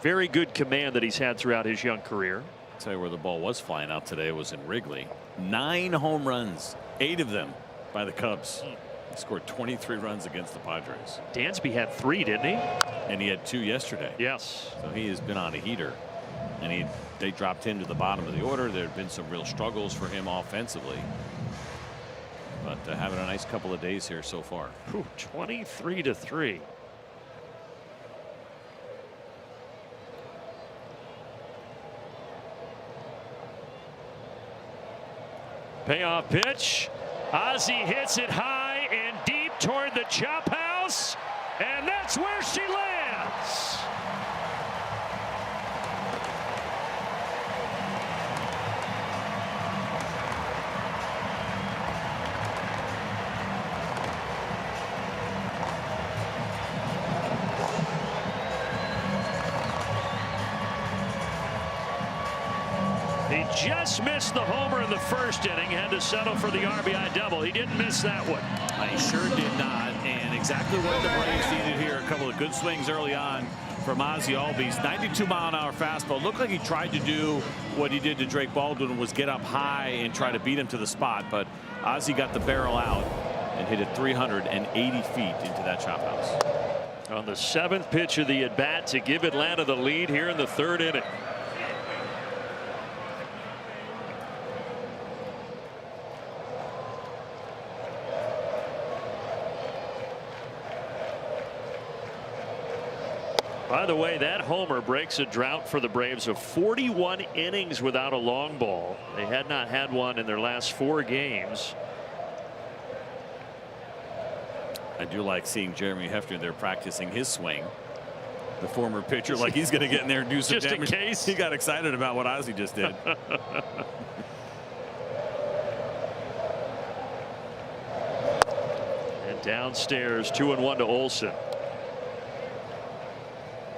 very good command that he's had throughout his young career. I'll tell you where the ball was flying out today. It was in Wrigley. 9 home runs, 8 of them by the Cubs. He scored 23 runs against the Padres. Dansby had 3, didn't he? And he had 2 yesterday. Yes. So he has been on a heater. And they dropped him to the bottom of the order. There have been some real struggles for him offensively. But having a nice couple of days here so far. 23-3. Payoff pitch. Ozzie hits it high and deep toward the chop house, and that's where she lands. He just missed the homer in the first inning, had to settle for the RBI double. He didn't miss that one. He sure did not, and exactly what the Braves needed here. A couple of good swings early on from Ozzie Albies. 92-mile-an-hour fastball. Looked like he tried to do what he did to Drake Baldwin, was get up high and try to beat him to the spot, but Ozzie got the barrel out and hit it 380 feet into that chop house. On the 7th pitch of the at-bat to give Atlanta the lead here in the 3rd inning. By the way, that homer breaks a drought for the Braves of 41 innings without a long ball. They had not had one in their last 4 games. I do like seeing Jeremy Hefner there practicing his swing. The former pitcher, like he's going to get in there and do some just damage. in case. He got excited about what Ozzie just did. And downstairs, 2-1 to Olsen.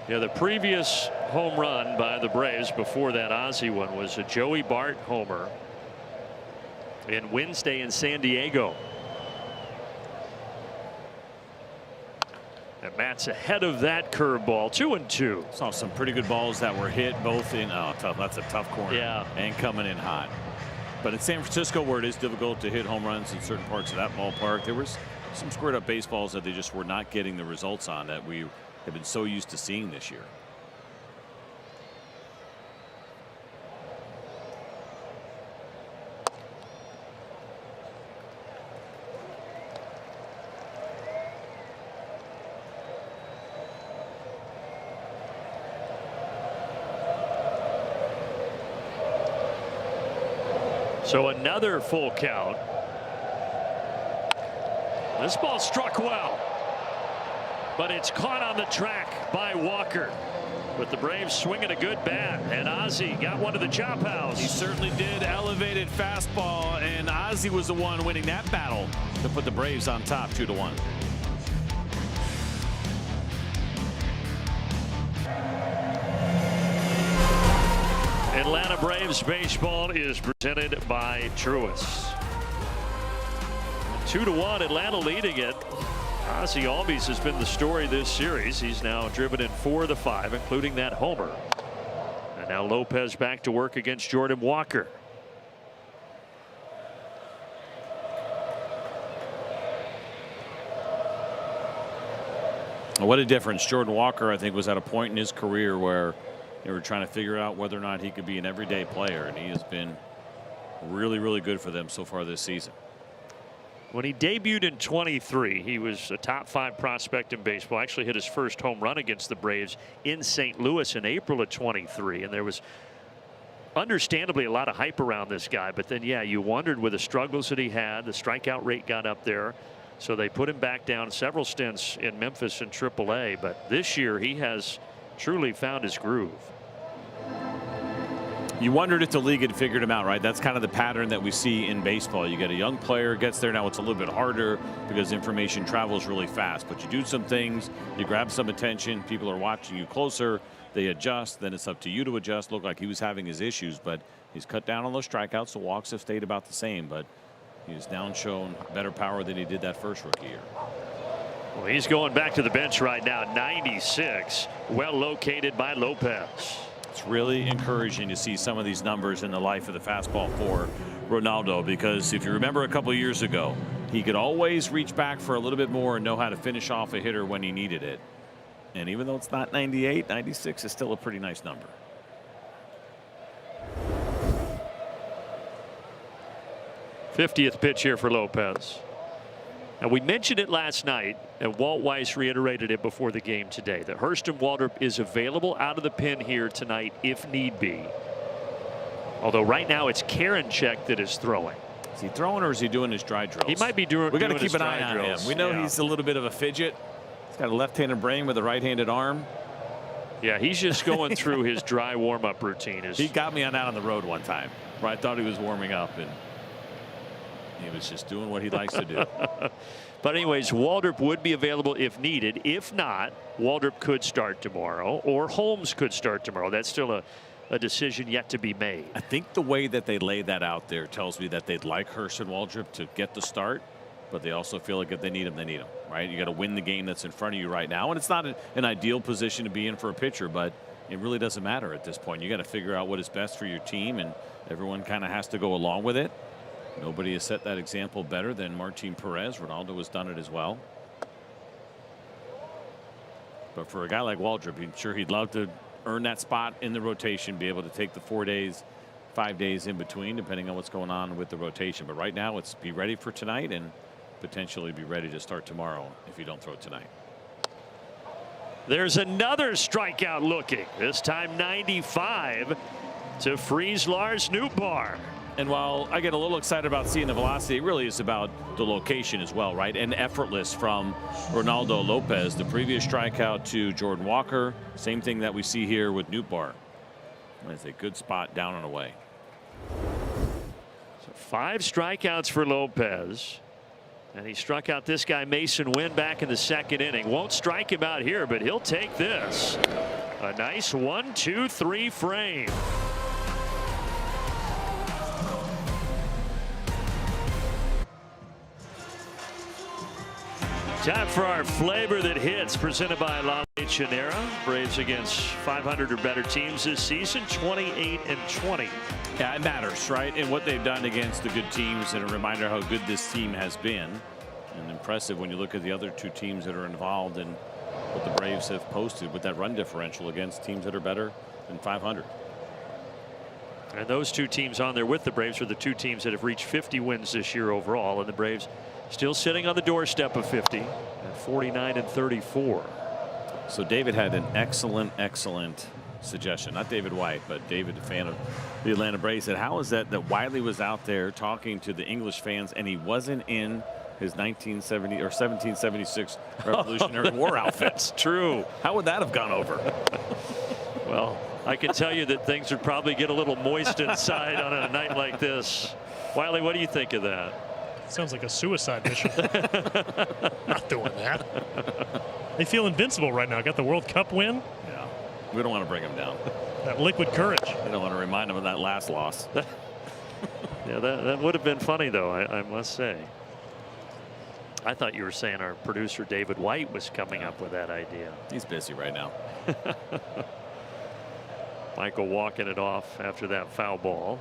Yeah, the previous home run by the Braves before that Ozzie one was a Joey Bart homer in Wednesday in San Diego. And Matt's ahead of that curveball. 2-2. Saw some pretty good balls that were hit both in tough. That's a tough corner. Yeah. And coming in hot. But in San Francisco, where it is difficult to hit home runs in certain parts of that ballpark, there was some squared up baseballs that they just were not getting the results on that we have been so used to seeing this year. So another full count. This ball struck well, but it's caught on the track by Walker. But the Braves swinging a good bat, and Ozzie got one to the chop house. He certainly did. Elevated fastball, and Ozzie was the one winning that battle to put the Braves on top 2-1. Atlanta Braves baseball is presented by Truist. 2-1, Atlanta leading it. Ozzie Albies has been the story this series. He's now driven in 4 of the 5, including that homer. And now Lopez back to work against Jordan Walker. What a difference. Jordan Walker, I think, was at a point in his career where they were trying to figure out whether or not he could be an everyday player, and he has been really, really good for them so far this season. When he debuted in 23, he was a top 5 prospect in baseball. Actually hit his first home run against the Braves in St. Louis in April of 23. And there was understandably a lot of hype around this guy. But then, yeah, you wondered with the struggles that he had. The strikeout rate got up there. So they put him back down several stints in Memphis and AAA. But this year he has truly found his groove. You wondered if the league had figured him out, right? That's kind of the pattern that we see in baseball. You get a young player, gets there. Now it's a little bit harder because information travels really fast. But you do some things, you grab some attention, people are watching you closer, they adjust, then it's up to you to adjust. Looked like he was having his issues, but he's cut down on those strikeouts. The walks have stayed about the same, but he's now shown better power than he did that first rookie year. Well, he's going back to the bench right now. 96, well located by Lopez. It's really encouraging to see some of these numbers in the life of the fastball for Ronaldo, because if you remember a couple of years ago, he could always reach back for a little bit more and know how to finish off a hitter when he needed it. And even though it's not 98, 96 is still a pretty nice number. '50th pitch here for Lopez. And we mentioned it last night, and Walt Weiss reiterated it before the game today, that Hurston Waldrop is available out of the pen here tonight if need be. Although right now it's Karinchak that is throwing. Is he throwing or is he doing his dry drills? He might be doing. We got to keep an eye on drills. him. We know he's a little bit of a fidget. He's got a left-handed brain with a right-handed arm. Yeah, he's just going through his dry warm-up routine. He got me on out on the road one time where I thought he was warming up, and he was just doing what he likes to do. But anyways, Waldrop would be available if needed. If not, Waldrop could start tomorrow, or Holmes could start tomorrow. That's still a decision yet to be made. I think the way that they laid that out there tells me that they'd like Hurston Waldrop to get the start, but they also feel like if they need him, they need him, right? You got to win the game that's in front of you right now, and it's not an ideal position to be in for a pitcher, but it really doesn't matter at this point. You got to figure out what is best for your team, and everyone kind of has to go along with it. Nobody has set that example better than Martin Perez. Ronaldo has done it as well. But for a guy like Waldrop, I'm sure he'd love to earn that spot in the rotation, be able to take the 4 days, 5 days in between, depending on what's going on with the rotation. But right now, it's be ready for tonight and potentially be ready to start tomorrow if you don't throw tonight. There's another strikeout looking. This time 95 to freeze Lars Nootbaar. And while I get a little excited about seeing the velocity, it really is about the location as well, right? And effortless from Ronaldo Lopez. The previous strikeout to Jordan Walker. Same thing that we see here with Nootbaar. That's a good spot down and away. So 5 strikeouts for Lopez. And he struck out this guy Mason Wynn back in the 2nd inning. Won't strike him out here, but he'll take this. A nice 1-2-3 frame. Time for our flavor that hits, presented by La Chanera. Braves against 500 or better teams this season, 28-20. Yeah, it matters, right? And what they've done against the good teams, and a reminder how good this team has been. And impressive when you look at the other 2 teams that are involved and what the Braves have posted with that run differential against teams that are better than 500. And those 2 teams on there with the Braves are the 2 teams that have reached 50 wins this year overall, and the Braves still sitting on the doorstep of 50 at 49-34. So David had an excellent suggestion, not David White, but David, a fan of the Atlanta Braves, said, how is that Wiley was out there talking to the English fans and he wasn't in his 1970 or 1776 Revolutionary War outfits? True. How would that have gone over? Well, I can tell you that things would probably get a little moist inside on a night like this. Wiley, what do you think of that? Sounds like a suicide mission. Not doing that. They feel invincible right now. Got the World Cup win. Yeah. We don't want to bring them down. That liquid courage. We don't want to remind them of that last loss. Yeah, that would have been funny, though, I must say. I thought you were saying our producer David White was coming up with that idea. He's busy right now. Michael walking it off after that foul ball.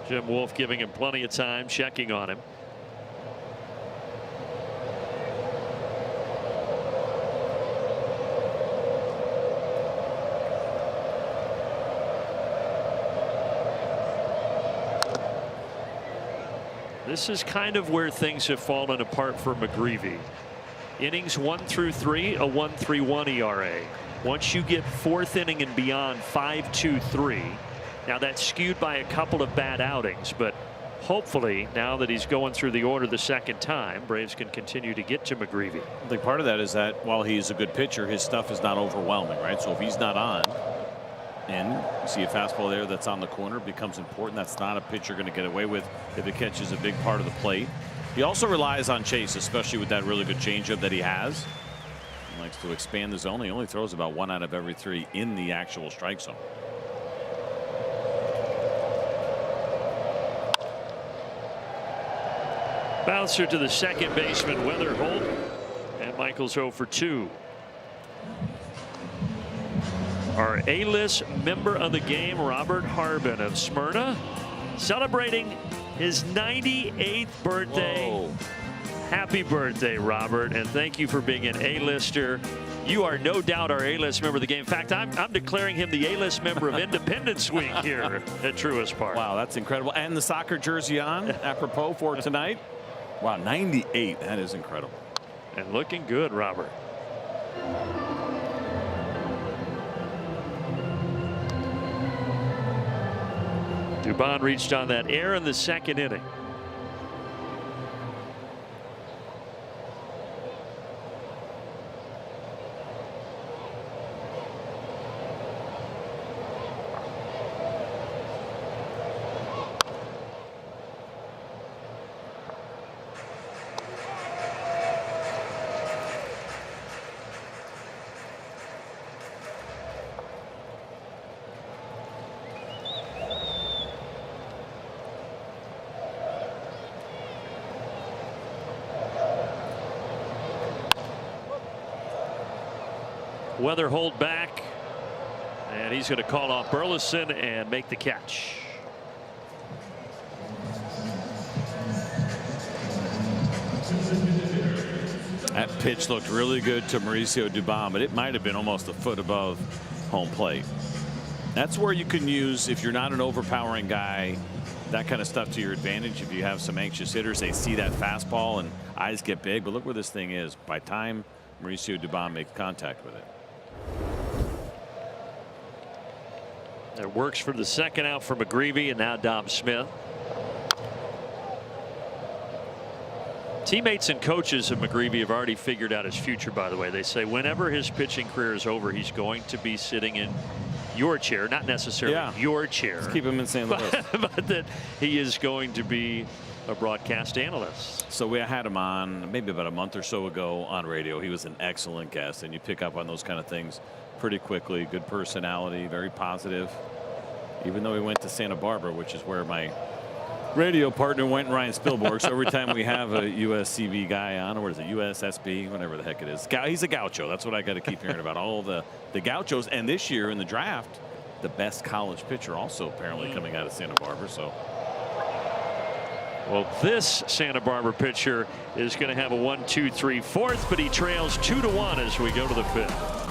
Jim Wolf giving him plenty of time, checking on him. This is kind of where things have fallen apart for McGreevy. Innings 1 through 3, a 1.31 ERA. Once you get fourth inning and beyond, 5.23. Now that's skewed by a couple of bad outings, but hopefully now that he's going through the order the second time, Braves can continue to get to McGreevy. I think part of that is that while he's a good pitcher, his stuff is not overwhelming, right? So if he's not on, and you see a fastball there that's on the corner, becomes important. That's not a pitcher going to get away with if it catches a big part of the plate. He also relies on Chase, especially with that really good changeup that he has. He likes to expand the zone. He only throws about 1 out of every 3 in the actual strike zone. Bouncer to the second baseman, Weatherholt, and Michael's 0 for 2. Our A-list member of the game, Robert Harbin of Smyrna, celebrating his 98th birthday. Whoa. Happy birthday, Robert, and thank you for being an A-lister. You are no doubt our A-list member of the game. In fact, I'm declaring him the A-list member of Independence Week here at Truist Park. Wow, that's incredible. And the soccer jersey on, apropos for tonight. Wow, 98. That is incredible. And looking good, Robert. Dubon reached on that air in the second inning. Weatherholt back, and he's going to call off Burleson and make the catch. That pitch looked really good to Mauricio Dubon, but it might have been almost a foot above home plate. That's where you can use, if you're not an overpowering guy, that kind of stuff to your advantage. If you have some anxious hitters, they see that fastball and eyes get big. But look where this thing is. By time Mauricio Dubon makes contact with it. It works for the second out for McGreevy, and now Dom Smith. Teammates and coaches of McGreevy have already figured out his future, by the way. They say whenever his pitching career is over, he's going to be sitting in your chair, not necessarily your chair. Let's keep him in St. Louis. But that he is going to be a broadcast analyst. So we had him on maybe about a month or so ago on radio. He was an excellent guest, and you pick up on those kind of things pretty quickly. Good personality, very positive. Even though he went to Santa Barbara, which is where my radio partner went, Ryan Spielborg. So every time we have a USCB guy on, or is it USSB, whatever the heck it is, he's a gaucho. That's what I got to keep hearing about, all the gauchos. And this year in the draft, the best college pitcher also apparently coming out of Santa Barbara. So, well, this Santa Barbara pitcher is going to have a 1, 2, 3, 4th, but he trails 2-1 as we go to the 5th.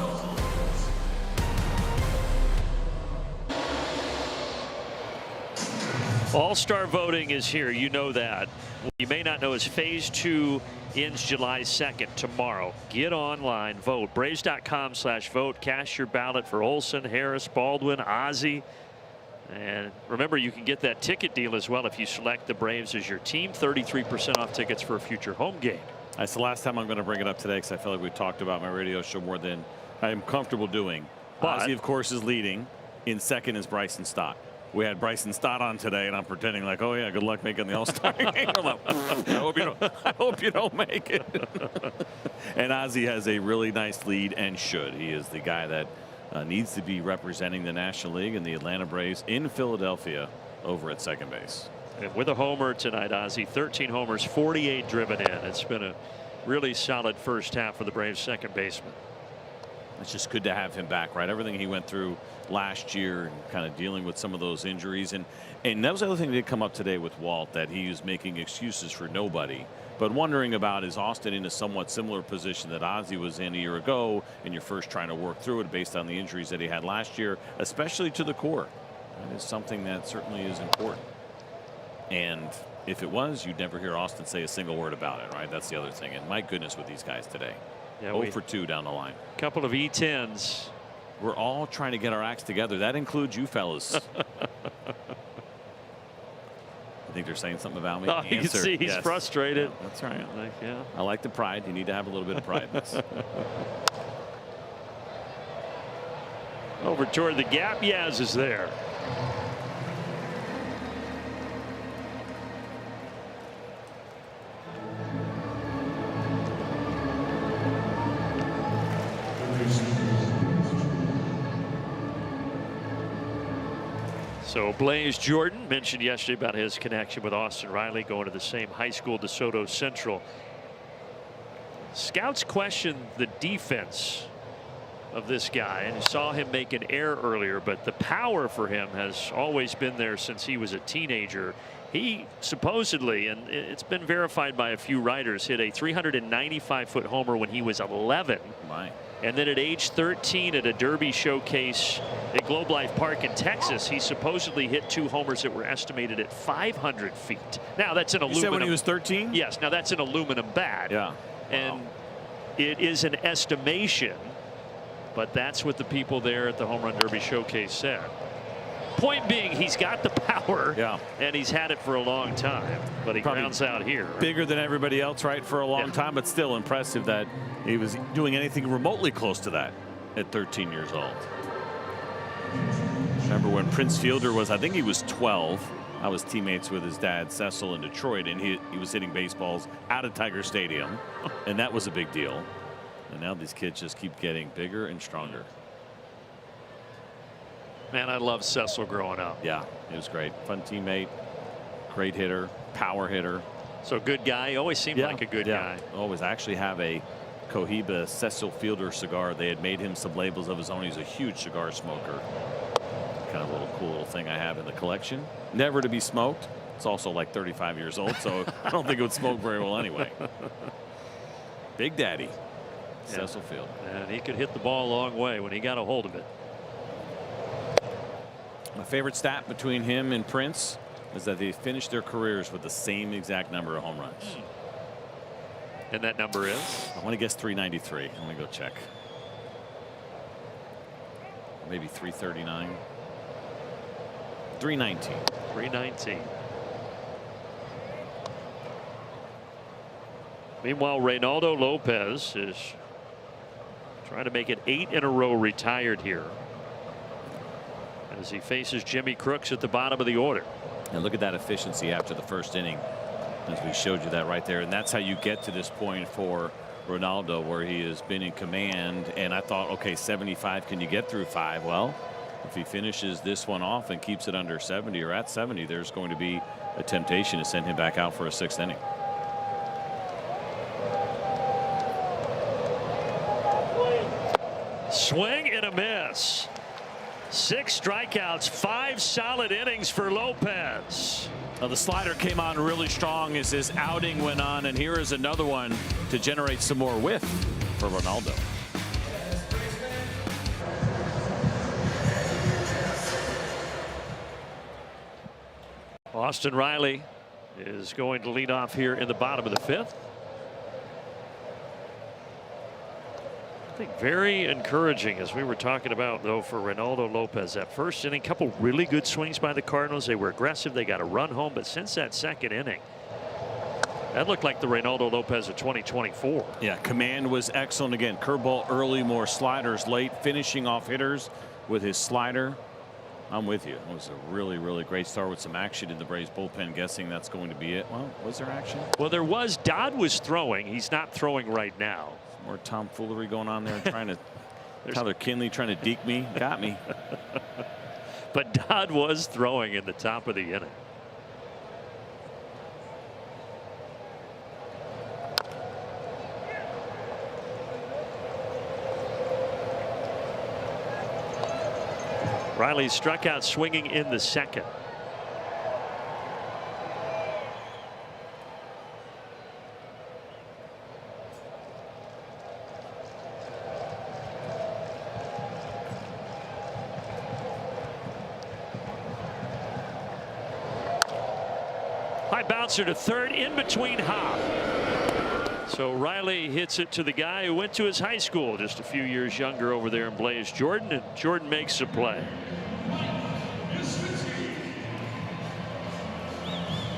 All-star voting is here. You know that. What you may not know is Phase 2 ends July 2nd, tomorrow. Get online, vote. Braves.com/vote. Cast your ballot for Olsen, Harris, Baldwin, Ozzie. And remember, you can get that ticket deal as well if you select the Braves as your team. 33% off tickets for a future home game. That's the last time I'm going to bring it up today because I feel like we talked about my radio show more than I am comfortable doing. Ozzie, of course, is leading. In second is Bryson Stott. We had Bryson Stott on today, and I'm pretending like, oh yeah, good luck making the All-Star game. I'm like, I hope you don't make it. And Ozzie has a really nice lead and should. He is the guy that needs to be representing the National League and the Atlanta Braves in Philadelphia over at second base. And with a homer tonight, Ozzie, 13 homers, 48 driven in. It's been a really solid first half for the Braves second baseman. It's just good to have him back, right? Everything he went through last year and kind of dealing with some of those injuries. And that was the other thing that did come up today with Walt, that he was making excuses for nobody. But wondering about, is Austin in a somewhat similar position that Ozzie was in a year ago, and you're first trying to work through it based on the injuries that he had last year, especially to the core. That is something that certainly is important. And if it was, you'd never hear Austin say a single word about it, right? That's the other thing. And my goodness, with these guys today. Yeah, 0 for 2 down the line. A couple of E10s. We're all trying to get our acts together. That includes you fellas. I think they're saying something about me. Oh, you can see he's frustrated. Yeah, that's right. Yeah. I like the pride. You need to have a little bit of pride in this. Over toward the gap. Yaz is there. So Blaze Jordan mentioned yesterday about his connection with Austin Riley, going to the same high school, DeSoto Central. Scouts questioned the defense of this guy, and you saw him make an error earlier, but the power for him has always been there since he was a teenager. He supposedly, and it's been verified by a few writers, hit a 395-foot homer when he was 11. My. And then at age 13 at a Derby showcase at Globe Life Park in Texas, he supposedly hit 2 homers that were estimated at 500 feet. Now that's an aluminum. You said when he was 13? Yes. Now that's an aluminum bat. Yeah. And it is an estimation, but that's what the people there at the Home Run Derby showcase said. Point being, he's got the power, and he's had it for a long time, but he grounds out here. Bigger than everybody else, right, for a long time, but still impressive that he was doing anything remotely close to that at 13 years old. Remember when Prince Fielder was, I think he was 12. I was teammates with his dad, Cecil, in Detroit, and he was hitting baseballs out of Tiger Stadium, and that was a big deal. And now these kids just keep getting bigger and stronger. Man, I loved Cecil growing up. Yeah, he was great. Fun teammate, great hitter, power hitter. So good guy. He always seemed like a good guy. Always. Actually have a Cohiba Cecil Fielder cigar. They had made him some labels of his own. He's a huge cigar smoker. Kind of a little cool little thing I have in the collection. Never to be smoked. It's also like 35 years old, so I don't think it would smoke very well anyway. Big Daddy, Cecil Fielder. And he could hit the ball a long way when he got a hold of it. My favorite stat between him and Prince is that they finished their careers with the same exact number of home runs. And that number is? I want to guess 393. I'm going to go check. Maybe 339. 319. 319. Meanwhile, Reynaldo Lopez is trying to make it 8 in a row retired here, as he faces Jimmy Crooks at the bottom of the order. And look at that efficiency after the first inning, as we showed you that right there. And that's how you get to this point for Ronaldo, where he has been in command. And I thought, okay, 75, can you get through 5? Well, if he finishes this one off and keeps it under 70 or at 70, there's going to be a temptation to send him back out for a 6th inning. Swing and a miss. 6 strikeouts, 5 solid innings for Lopez. Now the slider came on really strong as his outing went on, and here is another one to generate some more whiff for Ronaldo. Austin Riley is going to lead off here in the bottom of the 5th. I think very encouraging, as we were talking about, though, for Reynaldo Lopez. That first inning, couple really good swings by the Cardinals. They were aggressive. They got a run home. But since that second inning, that looked like the Reynaldo Lopez of 2024. Yeah, command was excellent. Again, curveball early, more sliders late, finishing off hitters with his slider. I'm with you. It was a really, really great start with some action in the Braves bullpen. Guessing that's going to be it. Well, was there action? Well, there was. Dodd was throwing. He's not throwing right now. More tomfoolery going on there, trying to Tyler Kinley trying to deke me. Got me. But Dodd was throwing in the top of the inning. Riley struck out swinging in the second. High bouncer to third, in between Hop. So Riley hits it to the guy who went to his high school, just a few years younger over there in Blaze Jordan, and Jordan makes the play.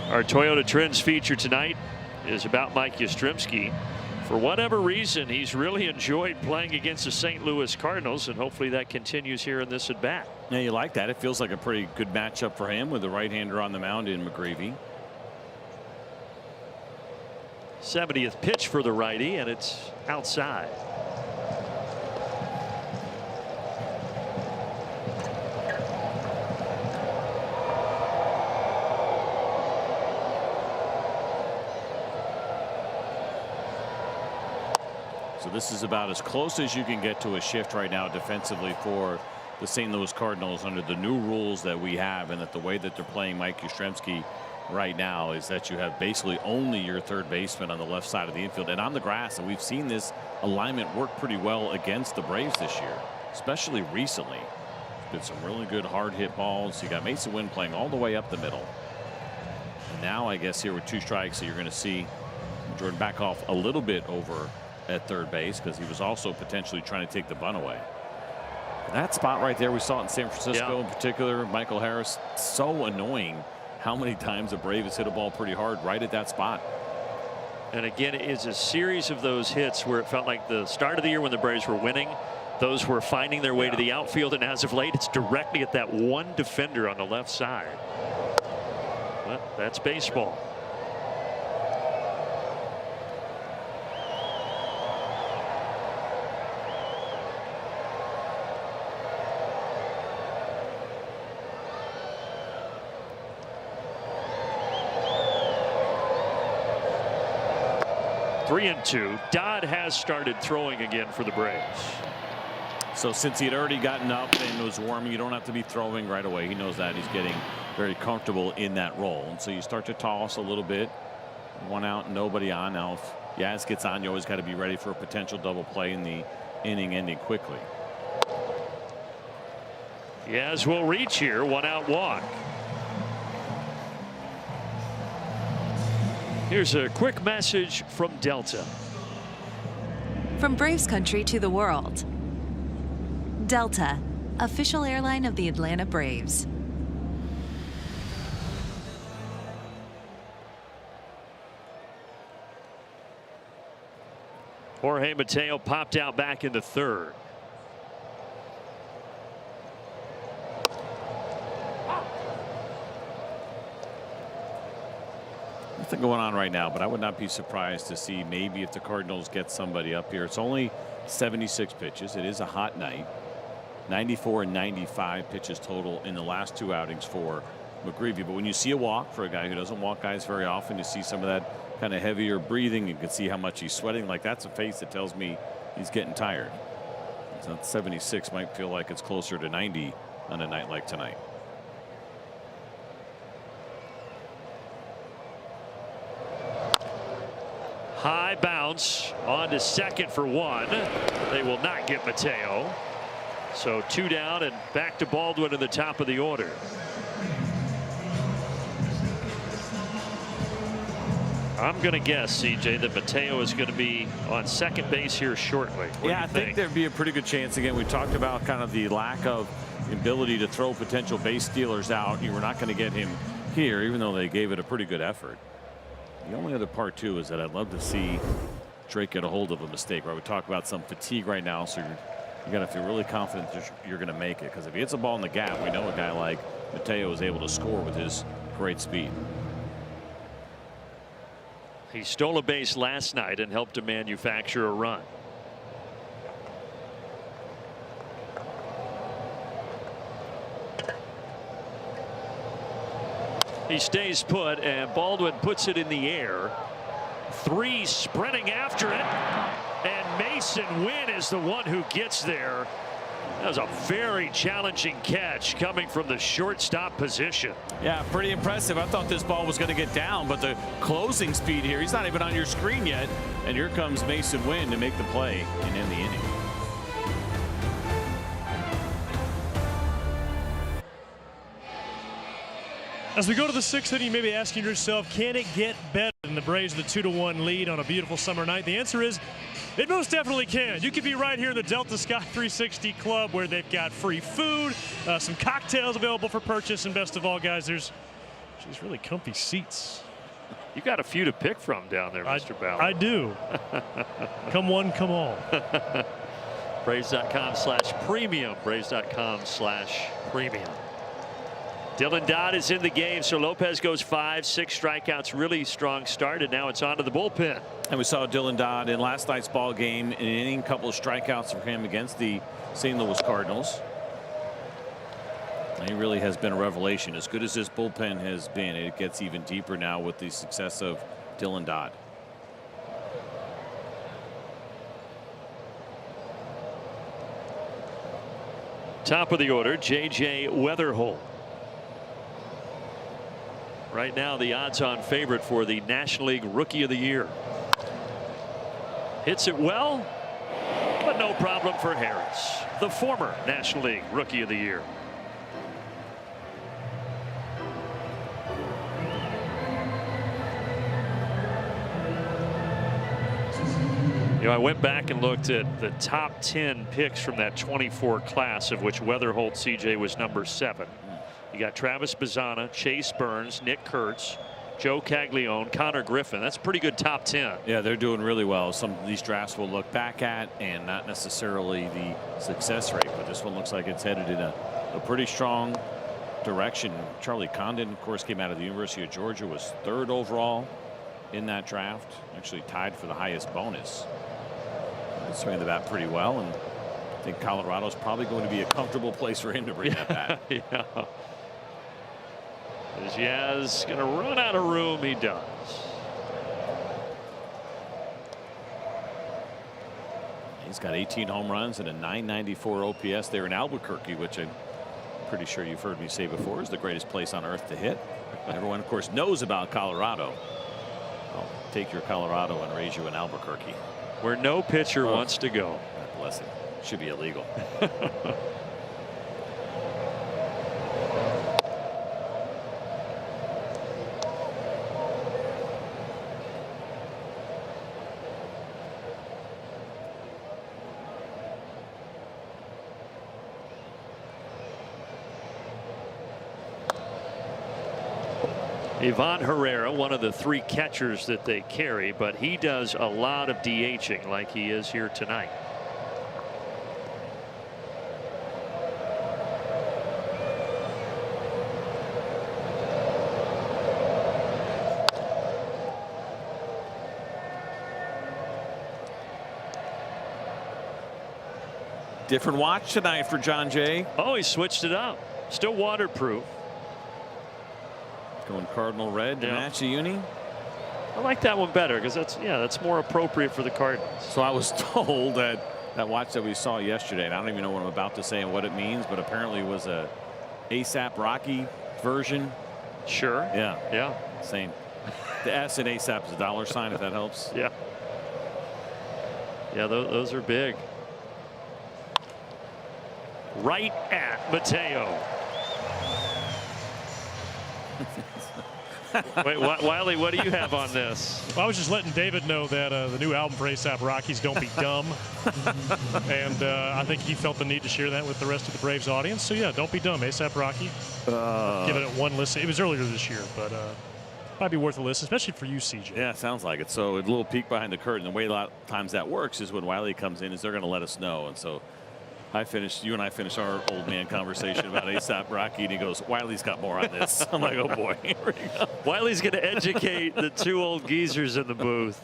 Our Toyota Trends feature tonight is about Mike Yastrzemski. For whatever reason, he's really enjoyed playing against the St. Louis Cardinals, and hopefully that continues here in this at bat. Yeah, you like that. It feels like a pretty good matchup for him with the right-hander on the mound in McGreevy. 70th pitch for the righty, and it's outside. So this is about as close as you can get to a shift right now defensively for the St. Louis Cardinals under the new rules that we have, and that the way that they're playing Mike Yastrzemski right now is that you have basically only your third baseman on the left side of the infield and on the grass. And we've seen this alignment work pretty well against the Braves this year, especially recently. Been some really good hard hit balls. You got Mason Wynn playing all the way up the middle. And now I guess here with 2 strikes, so you're going to see Jordan back off a little bit over at third base, because he was also potentially trying to take the bunt away. That spot right there, we saw it in San Francisco in particular. Michael Harris, so annoying how many times a Brave has hit a ball pretty hard right at that spot. And again, it's a series of those hits where it felt like the start of the year when the Braves were winning, those were finding their way to the outfield, and as of late, it's directly at that one defender on the left side. But that's baseball. Three and two. Dodd has started throwing again for the Braves. So since he had already gotten up and was warming, you don't have to be throwing right away. He knows that. He's getting very comfortable in that role. And so you start to toss a little bit. 1 out, nobody on. Now if Yaz gets on, you always got to be ready for a potential double play in the inning ending quickly. Yaz will reach here. 1 out walk. Here's a quick message from Delta. From Braves country to the world. Delta, official airline of the Atlanta Braves. Jorge Mateo popped out back into third. Nothing going on right now, but I would not be surprised to see maybe if the Cardinals get somebody up here. It's only 76 pitches. It is a hot night. 94 and 95 pitches total in the last 2 outings for McGreevy. But when you see a walk for a guy who doesn't walk guys very often, you see some of that kind of heavier breathing. You can see how much he's sweating. Like, that's a face that tells me he's getting tired. So 76 might feel like it's closer to 90 on a night like tonight. High bounce on to second for 1. They will not get Mateo. So 2 down and back to Baldwin in the top of the order. I'm going to guess, CJ, that Mateo is going to be on second base here shortly. Yeah, I think there'd be a pretty good chance. Again, we talked about kind of the lack of ability to throw potential base stealers out. You were not going to get him here, even though they gave it a pretty good effort. The only other part, too, is that I'd love to see Drake get a hold of a mistake. Right, we talk about some fatigue right now, so you got to feel really confident that you're going to make it. Because if he hits a ball in the gap, we know a guy like Mateo is able to score with his great speed. He stole a base last night and helped to manufacture a run. He stays put, and Baldwin puts it in the air. 3 sprinting after it, and Mason Wynn is the one who gets there. That was a very challenging catch coming from the shortstop position. Yeah, pretty impressive. I thought this ball was going to get down, but the closing speed here, he's not even on your screen yet. And here comes Mason Wynn to make the play and end the inning. As we go to the 6th inning, you may be asking yourself, can it get better than the Braves the 2-1 lead on a beautiful summer night? The answer is it most definitely can. You could be right here in the Delta Sky 360 Club, where they've got free food, some cocktails available for purchase, and best of all, guys, there's really comfy seats. You got a few to pick from down there, Mr. Ballard. I do. Come one, come all. Braves.com/premium. Braves.com/premium. Dylan Dodd is in the game, so Lopez goes 5, 6 strikeouts, really strong start, and now it's on to the bullpen. And we saw Dylan Dodd in last night's ball game, in an inning, couple of strikeouts for him against the St. Louis Cardinals. And he really has been a revelation. As good as this bullpen has been, it gets even deeper now with the success of Dylan Dodd. Top of the order, J.J. Weatherholt. Right now, the odds-on favorite for the National League Rookie of the Year. Hits it well, but no problem for Harris, the former National League Rookie of the Year. You know, I went back and looked at the top 10 picks from that 24 class, of which Weatherholt, CJ, was number 7. You got Travis Bazzana, Chase Burns, Nick Kurtz, Joe Caglione, Connor Griffin. That's a pretty good top 10. Yeah, they're doing really well. Some of these drafts we'll look back at, and not necessarily the success rate, but this one looks like it's headed in a pretty strong direction. Charlie Condon, of course, came out of the University of Georgia, was 3rd overall in that draft, actually tied for the highest bonus. He's swinging the bat pretty well, and I think Colorado's probably going to be a comfortable place for him to bring that bat. Yeah. As Yaz going to run out of room, he does. He's got 18 home runs and a .994 OPS there in Albuquerque, which I'm pretty sure you've heard me say before is the greatest place on earth to hit. Everyone, of course, knows about Colorado. I'll take your Colorado and raise you in Albuquerque, where no pitcher wants to go. God bless it. Should be illegal. Ivan Herrera, one of the 3 catchers that they carry, but he does a lot of DHing like he is here tonight. Different watch tonight for John Jay. Oh, he switched it up. Still waterproof. Going Cardinal red to match the uni. I like that one better because that's more appropriate for the Cardinals. So I was told that that watch that we saw yesterday, and I don't even know what I'm about to say and what it means, but apparently it was a ASAP Rocky version. Sure. Yeah. Yeah. Same. The S in ASAP is a $sign, if that helps. Yeah. Yeah, those are big. Right at Mateo. Wait, Wiley, what do you have on this? Well, I was just letting David know that the new album for A$AP Rocky's Don't Be Dumb. And I think he felt the need to share that with the rest of the Braves audience. So, yeah, Don't Be Dumb, A$AP Rocky. Give it one listen. It was earlier this year, but might be worth a listen, especially for you, CJ. Yeah, sounds like it. So a little peek behind the curtain. The way a lot of times that works is when Wiley comes in is they're going to let us know. And so you and I finished our old man conversation about A$AP Rocky, and he goes, Wiley's got more on this. I'm like, oh boy, here we go. Wiley's going to educate the two old geezers in the booth.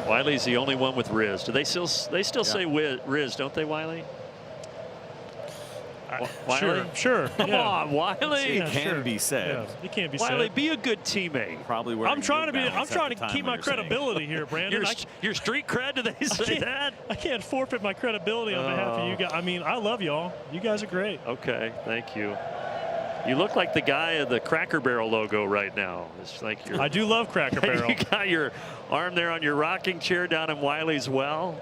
Wiley's the only one with Riz. Do they still say Riz, don't they, Wiley? Wiley? Sure. Come on, Wiley. Yeah, It can be said. Yeah, it can't be Wiley, said. be a good teammate. Probably where I'm trying to keep my credibility here, Brandon. Your street cred, do they say that? I can't forfeit my credibility on behalf of you guys. I mean, I love y'all. You guys are great. Okay, thank you. You look like the guy of the Cracker Barrel logo right now. It's like you're, I do love Cracker Barrel. You got your arm there on your rocking chair down in Wiley's well.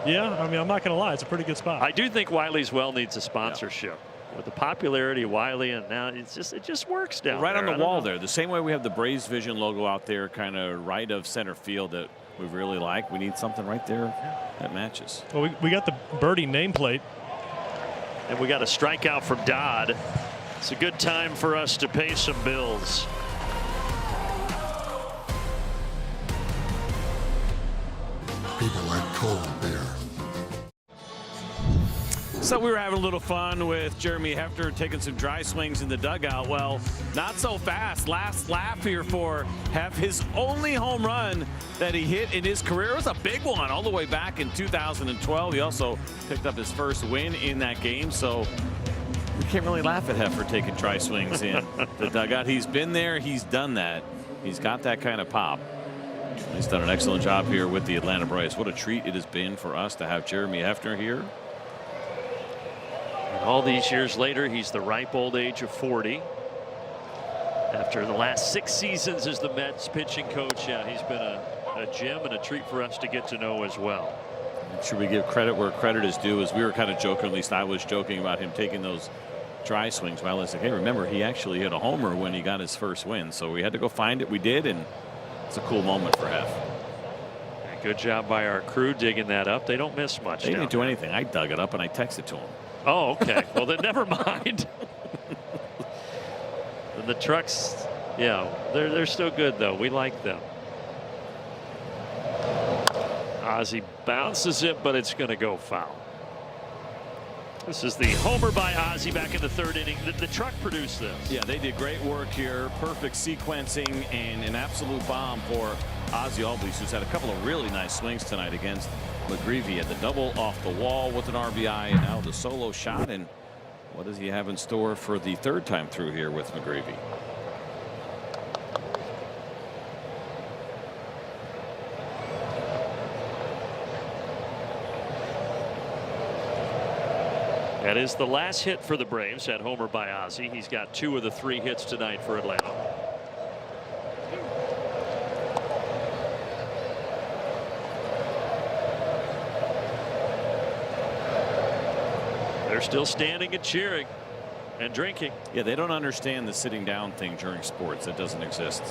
Yeah, I mean, I'm not going to lie. It's a pretty good spot. I do think Wiley's well needs a sponsorship. Yeah. With the popularity of Wiley, and now it just works down right there. on the wall there. The same way we have the Braves Vision logo out there, kind of right of center field that we really like. We need something right there that matches. Well, we got the birdie nameplate. And we got a strikeout from Dodd. It's a good time for us to pay some bills. People like cold beer. So we were having a little fun with Jeremy Hefner taking some dry swings in the dugout. Well, not so fast. Last laugh here for Hef. His only home run that he hit in his career was a big one all the way back in 2012. He also picked up his first win in that game. So we can't really laugh at Hef for taking dry swings in the dugout. He's been there. He's done that. He's got that kind of pop. He's done an excellent job here with the Atlanta Braves. What a treat it has been for us to have Jeremy Hefner here. And all these years later, he's the ripe old age of 40. After the last 6 seasons as the Mets pitching coach, yeah, he's been a gem and a treat for us to get to know as well. Should we give credit where credit is due? As we were kind of joking, at least I was joking about him taking those dry swings. Well, it's like, hey, remember, he actually hit a homer when he got his first win. So we had to go find it. We did, and it's a cool moment for Hef. Good job by our crew digging that up. They don't miss much. They didn't do anything. I dug it up and I texted to him. Oh, okay. Well, then never mind. And the trucks, yeah, they're still good though. We like them. Ozzie bounces it, but it's going to go foul. This is the homer by Ozzie back in the 3rd inning. The truck produced this. Yeah, they did great work here. Perfect sequencing and an absolute bomb for Ozzie Albies, who's had a couple of really nice swings tonight against McGreevy. At the double off the wall with an RBI, and now the solo shot. And what does he have in store for the 3rd time through here with McGreevy? That is the last hit for the Braves. That homer by Ozzie. He's got 2 of the 3 hits tonight for Atlanta. They're still standing and cheering and drinking. Yeah, they don't understand the sitting down thing during sports. It doesn't exist.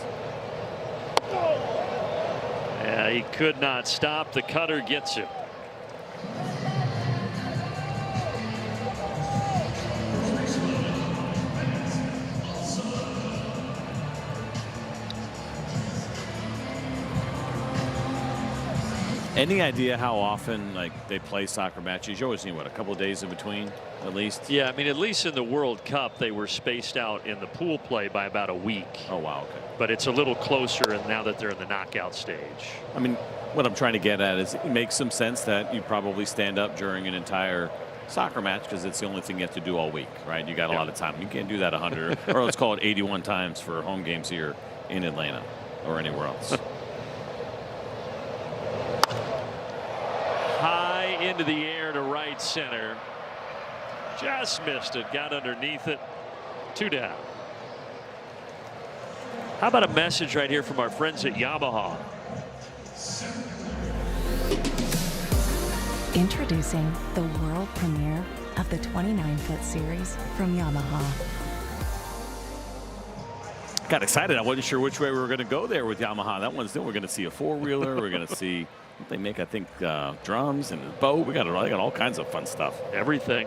Yeah, he could not stop. The cutter gets him. Any idea how often they play soccer matches? You always need, what, a couple of days in between at least? Yeah, I mean, at least in the World Cup they were spaced out in the pool play by about a week. Oh wow, okay. But it's a little closer, and now that they're in the knockout stage. I mean, what I'm trying to get at is it makes some sense that you probably stand up during an entire soccer match because it's the only thing you have to do all week, right? You got a lot of time. You can't do that 100 or let's call it 81 times for home games here in Atlanta or anywhere else. High into the air to right center. Just missed it. Got underneath it. 2 down. How about a message right here from our friends at Yamaha? Introducing the world premiere of the 29-foot series from Yamaha. Got excited. I wasn't sure which way we were going to go there with Yamaha. That one's, then we're going to see a four-wheeler. We're going to see, they make, I think, drums and a boat. They got all kinds of fun stuff. Everything.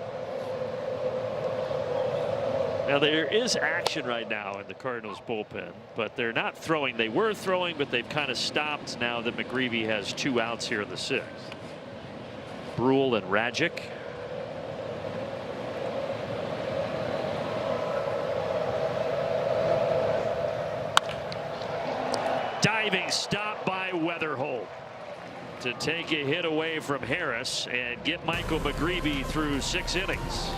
Now, there is action right now in the Cardinals bullpen, but they're not throwing. They were throwing, but they've kind of stopped now that McGreevy has 2 outs here in the 6th. Brule and Rajic. Diving stop by Weatherholt to take a hit away from Harris and get Michael McGreevy through 6 innings.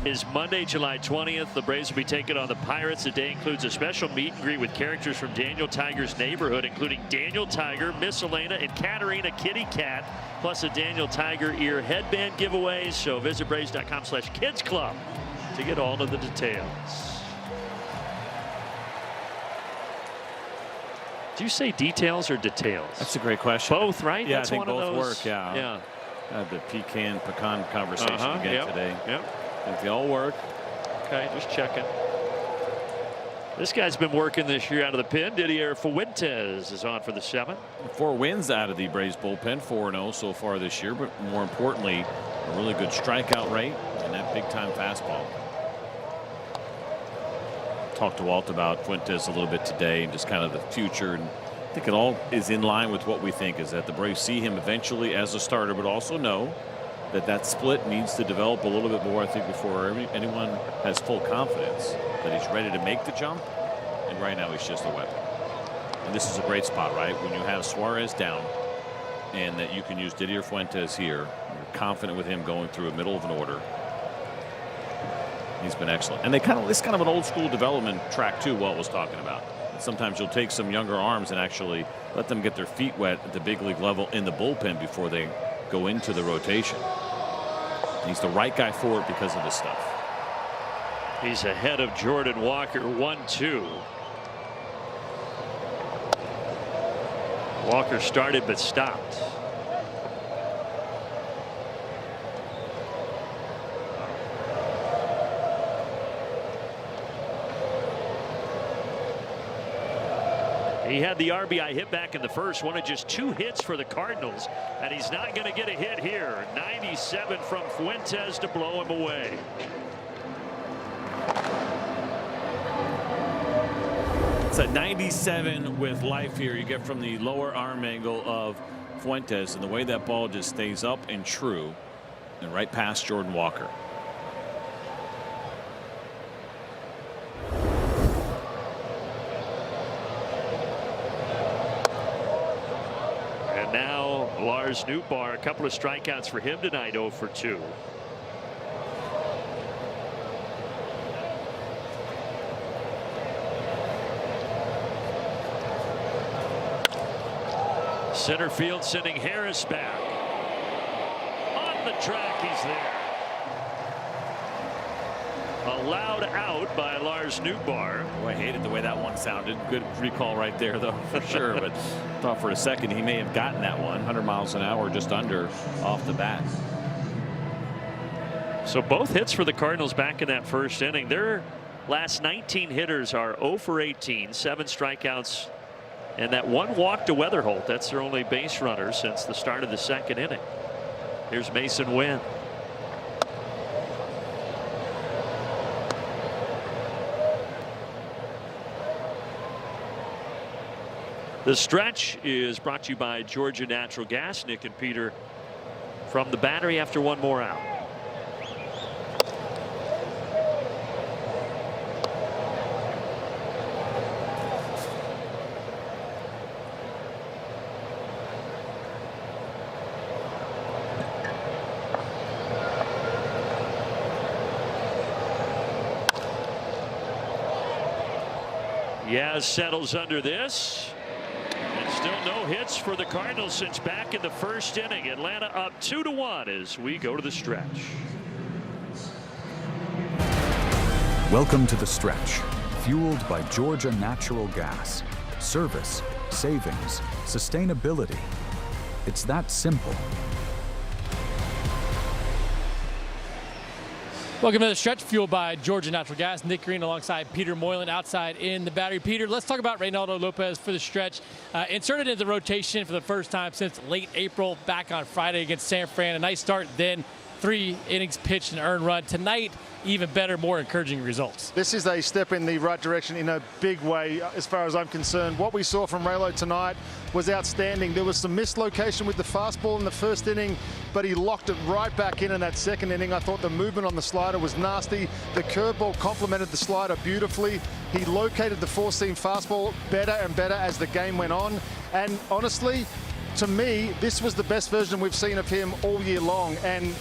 Is Monday, July 20th. The Braves will be taking on the Pirates. The day includes a special meet and greet with characters from Daniel Tiger's neighborhood, including Daniel Tiger, Miss Elena, and Katarina Kitty Cat, plus a Daniel Tiger ear headband giveaway. So visit Braves.com/Kids Club to get all of the details. Do you say details or details? That's a great question. Both, right? Yeah, That's I think one both of those. Work. Yeah. Yeah. Had the pecan conversation again today. Yep. I think they all work. Okay, just checking. This guy's been working this year out of the pen. Didier Fuentes is on for the 7th. 4 wins out of the Braves bullpen, 4-0 so far this year, but more importantly, a really good strikeout rate and that big time fastball. Talked to Walt about Fuentes a little bit today and just kind of the future, and I think it all is in line with what we think, is that the Braves see him eventually as a starter, but also know that that split needs to develop a little bit more, I think, before anyone has full confidence that he's ready to make the jump. And right now he's just a weapon. And this is a great spot, right? When you have Suarez down and that you can use Didier Fuentes here, you're confident with him going through a middle of an order. He's been excellent. And it's kind of an old school development track too, Walt was talking about. Sometimes you'll take some younger arms and actually let them get their feet wet at the big league level in the bullpen before they go into the rotation. He's the right guy for it because of this stuff. He's ahead of Jordan Walker, 1-2. Walker started but stopped. He had the RBI hit back in the first, one of just 2 hits for the Cardinals, and he's not going to get a hit here. 97 from Fuentes to blow him away. It's a 97 with life here you get from the lower arm angle of Fuentes, and the way that ball just stays up and true and right past Jordan Walker. Now Lars Nootbaar, a couple of strikeouts for him tonight, 0 for 2. Center field sending Harris back. On the track, he's there. Allowed out by Lars Nootbaar. Oh, I hated the way that one sounded. Good recall right there, though, for sure. But thought for a second he may have gotten that one 100 miles an hour just under off the bat. So both hits for the Cardinals back in that first inning. Their last 19 hitters are 0 for 18, 7 strikeouts, and that 1 walk to Weatherholt. That's their only base runner since the start of the 2nd inning. Here's Mason Wynn. The stretch is brought to you by Georgia Natural Gas. Nick and Peter from the Battery after 1 more out. Yaz settles under this. And still no hits for the Cardinals since back in the first inning. Atlanta up 2-1 as we go to the stretch. Welcome to the stretch, fueled by Georgia Natural Gas. Service savings, sustainability. It's that simple. Welcome to the stretch, fueled by Georgia Natural Gas. Nick Green alongside Peter Moylan outside in the battery. Peter, let's talk about Reynaldo Lopez for the stretch. Inserted into the rotation for the first time since late April, back on Friday against San Fran. A nice start then. 3 innings pitched and earned run. Tonight, even better, more encouraging results. This is a step in the right direction in a big way, as far as I'm concerned. What we saw from Raylo tonight was outstanding. There was some mislocation with the fastball in the first inning, but he locked it right back in that second inning. I thought the movement on the slider was nasty. The curveball complemented the slider beautifully. He located the four-seam fastball better and better as the game went on. And honestly, to me, this was the best version we've seen of him all year long. And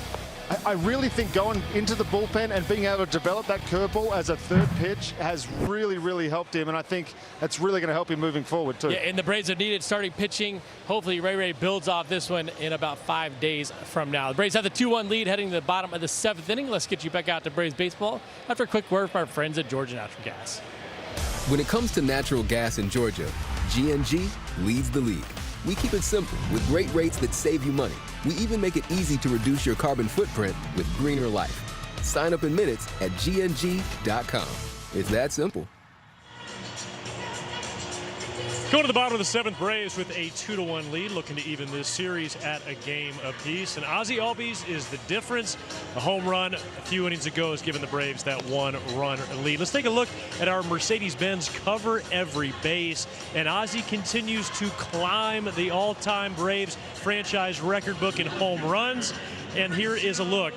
I really think going into the bullpen and being able to develop that curveball as a third pitch has really, really helped him. And I think that's really going to help him moving forward, too. Yeah, and the Braves have needed starting pitching. Hopefully, Ray builds off this one in about 5 days from now. The Braves have the 2-1 lead heading to the bottom of the 7th inning. Let's get you back out to Braves baseball after a quick word from our friends at Georgia Natural Gas. When it comes to natural gas in Georgia, G&G leads the league. We keep it simple with great rates that save you money. We even make it easy to reduce your carbon footprint with greener life. Sign up in minutes at gng.com. It's that simple. Going to the bottom of the 7th, Braves with a 2-1 lead, looking to even this series at a game apiece. And Ozzie Albies is the difference. A home run a few innings ago has given the Braves that 1-run lead. Let's take a look at our Mercedes-Benz cover every base. And Ozzie continues to climb the all-time Braves franchise record book in home runs. And here is a look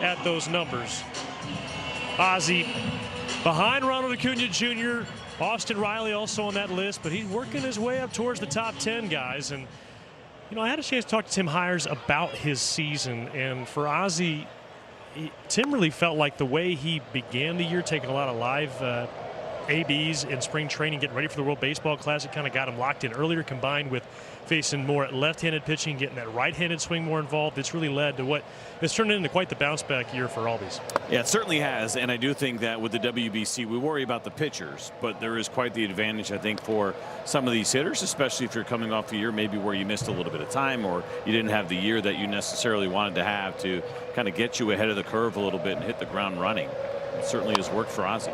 at those numbers. Ozzie behind Ronald Acuna Jr., Austin Riley also on that list, but he's working his way up towards the top 10 guys. And, you know, I had a chance to talk to Tim Hires about his season. And for Ozzie, Tim really felt like the way he began the year, taking a lot of live ABs in spring training, getting ready for the World Baseball Classic, kind of got him locked in earlier, combined with facing more left-handed pitching, getting that right-handed swing more involved. It's really led to what has turned into quite the bounce-back year for Albies. Yeah, it certainly has, and I do think that with the WBC, we worry about the pitchers, but there is quite the advantage, I think, for some of these hitters, especially if you're coming off a year maybe where you missed a little bit of time or you didn't have the year that you necessarily wanted to have to kind of get you ahead of the curve a little bit and hit the ground running. It certainly has worked for Ozzie.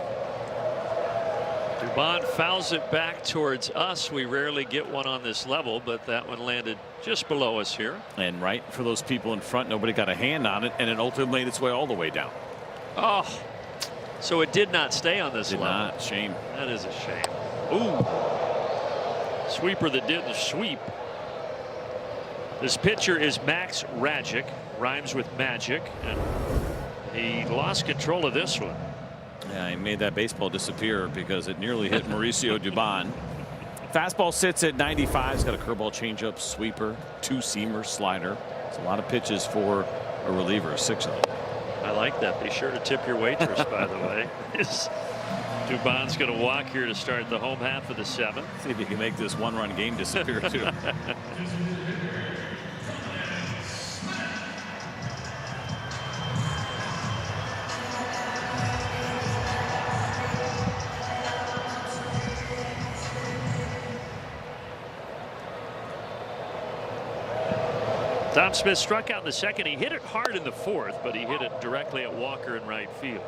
Dubon fouls it back towards us. We rarely get one on this level, but that one landed just below us here. And right for those people in front, nobody got a hand on it, and it ultimately made its way all the way down. Oh, so it did not stay on this level. Did not. Shame. That is a shame. Ooh. Sweeper that didn't sweep. This pitcher is Max Rajic. Rhymes with magic. And he lost control of this one. Yeah, he made that baseball disappear because it nearly hit Mauricio Dubon. Fastball sits at 95. He's got a curveball, changeup, sweeper, 2-seamer, slider. It's a lot of pitches for a reliever, 6 of them. I like that. Be sure to tip your waitress, by the way. Dubon's going to walk here to start the home half of the 7th. See if he can make this 1-run game disappear, too. Tom Smith struck out in the 2nd. He hit it hard in the 4th, but he hit it directly at Walker in right field.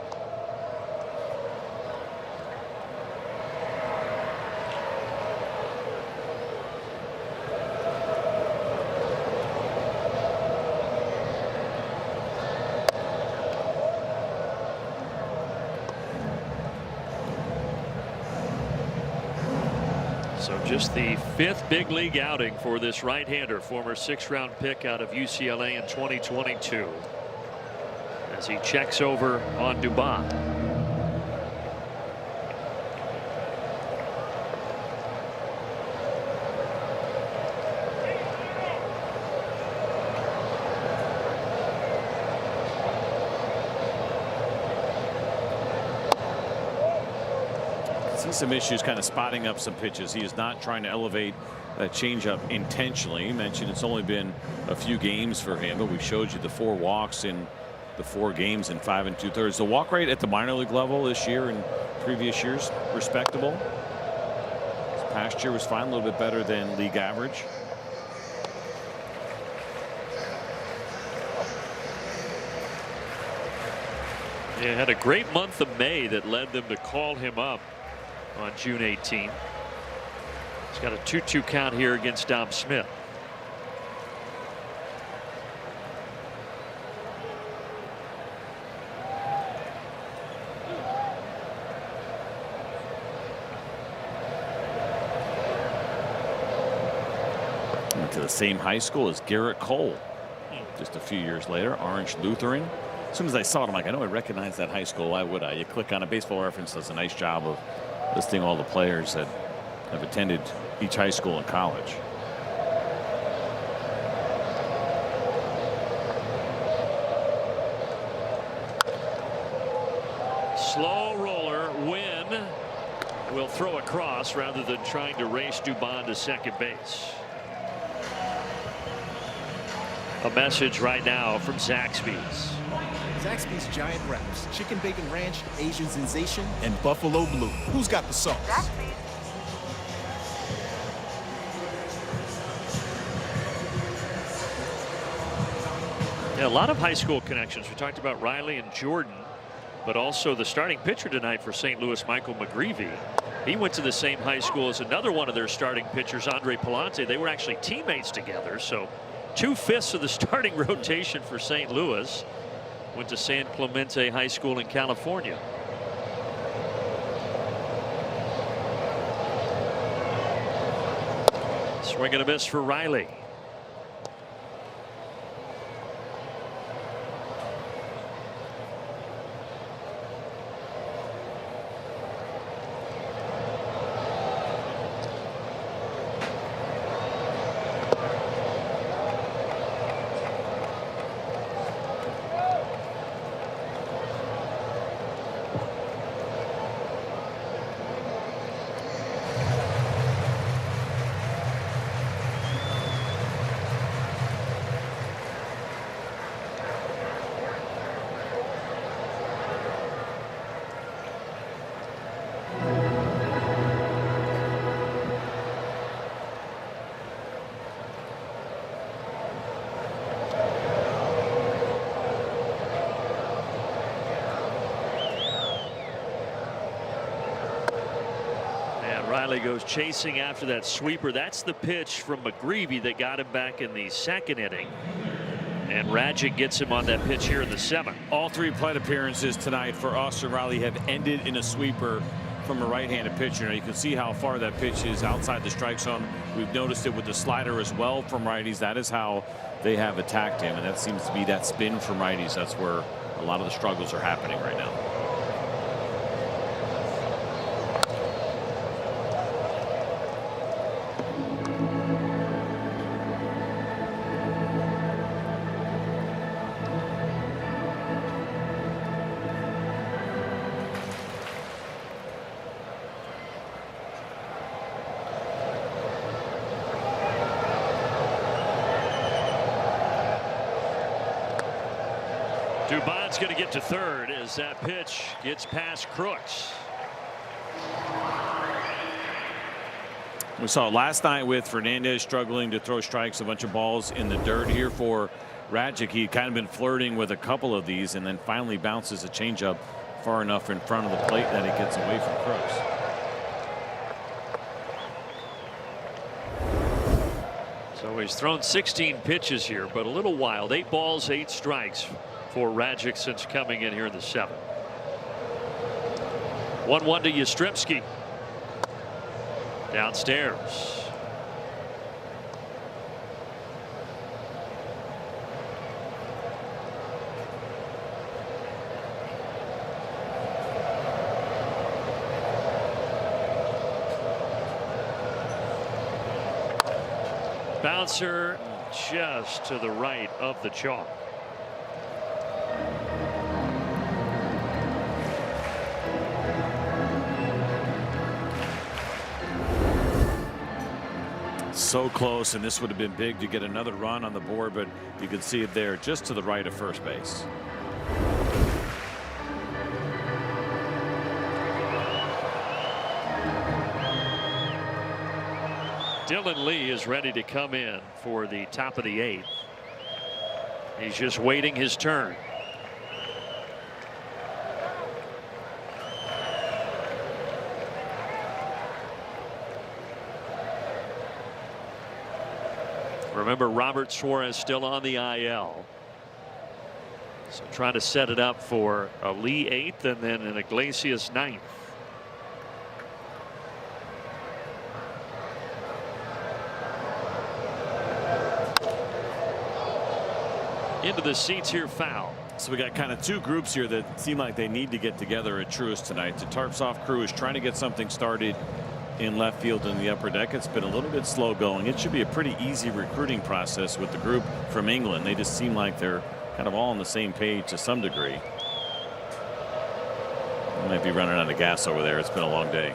So just the 5th big league outing for this right-hander, former 6th-round pick out of UCLA in 2022, as he checks over on Dubon. See some issues kind of spotting up some pitches. He is not trying to elevate a changeup intentionally. You mentioned it's only been a few games for him, but we showed you the 4 walks in the 4 games in 5 2/3. The walk rate at the minor league level this year and previous years, respectable. He's Past year was fine, a little bit better than league average. Yeah, had a great month of May that led them to call him up on June 18th. He's got a 2-2 count here against Dom Smith. Went to the same high school as Garrett Cole. Just a few years later, Orange Lutheran. As soon as I saw it, I'm like, I know I recognize that high school. Why would I? You click on a Baseball Reference, does a nice job of listing all the players that have attended each high school and college. Slow roller. Wynn will throw across rather than trying to race Dubon to second base. A message right now from Zaxby's. Zaxby's Giant Wraps, Chicken Bacon Ranch, Asian Sensation, and Buffalo Blue. Who's got the sauce? Zaxby's. Yeah, a lot of high school connections. We talked about Riley and Jordan, but also the starting pitcher tonight for St. Louis, Michael McGreevy. He went to the same high school as another one of their starting pitchers, Andre Palante. They were actually teammates together, so 2/5 of the starting rotation for St. Louis went to San Clemente High School in California. Swing and a miss for Riley. Riley goes chasing after that sweeper. That's the pitch from McGreevy that got him back in the second inning. And Radjic gets him on that pitch here in the seventh. All three plate appearances tonight for Austin Riley have ended in a sweeper from a right-handed pitcher. Now you can see how far that pitch is outside the strike zone. We've noticed it with the slider as well from righties. That is how they have attacked him, and that seems to be that spin from righties. That's where a lot of the struggles are happening right now. Dubon's going to get to third as that pitch gets past Crooks. We saw it last night with Fernandez struggling to throw strikes, a bunch of balls in the dirt here for Radjic. He'd kind of been flirting with a couple of these and then finally bounces a changeup far enough in front of the plate that it gets away from Crooks. So he's thrown 16 pitches here, but a little wild. 8 balls, 8 strikes for Radjic since coming in here in the seventh. 1-1 to Yastrzemski. Downstairs. Bouncer just to the right of the chalk. So close, and this would have been big to get another run on the board, but you can see it there just to the right of first base. Dylan Lee is ready to come in for the top of the 8th. He's just waiting his turn. Remember, Robert Suarez still on the IL. So trying to set it up for a Lee 8th and then an Iglesias 9th. Into the seats here, foul. So we got kind of two groups here that seem like they need to get together at Truist tonight. The Tarps Off crew is trying to get something started in left field in the upper deck. It's been a little bit slow going. It should be a pretty easy recruiting process with the group from England. They just seem like they're kind of all on the same page to some degree. They might be running out of gas over there. It's been a long day.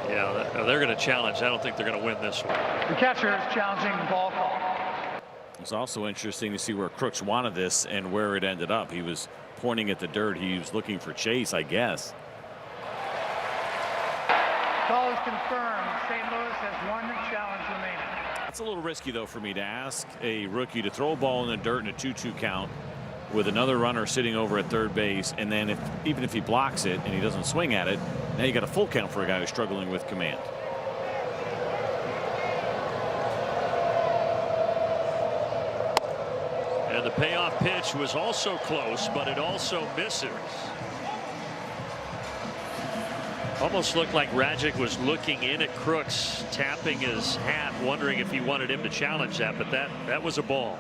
Yeah, they're going to challenge. I don't think they're going to win this one. The catcher is challenging the ball call. It's also interesting to see where Crooks wanted this and where it ended up. He was pointing at the dirt. He was looking for Chase, I guess. Call is confirmed. St. Louis has one challenge remaining. It's a little risky, though, for me to ask a rookie to throw a ball in the dirt in a 2-2 count with another runner sitting over at third base, and then even if he blocks it and he doesn't swing at it, now you got a full count for a guy who's struggling with command. And the payoff pitch was also close, but it also misses. Almost looked like Rajic was looking in at Crooks, tapping his hat, wondering if he wanted him to challenge that, but that was a ball.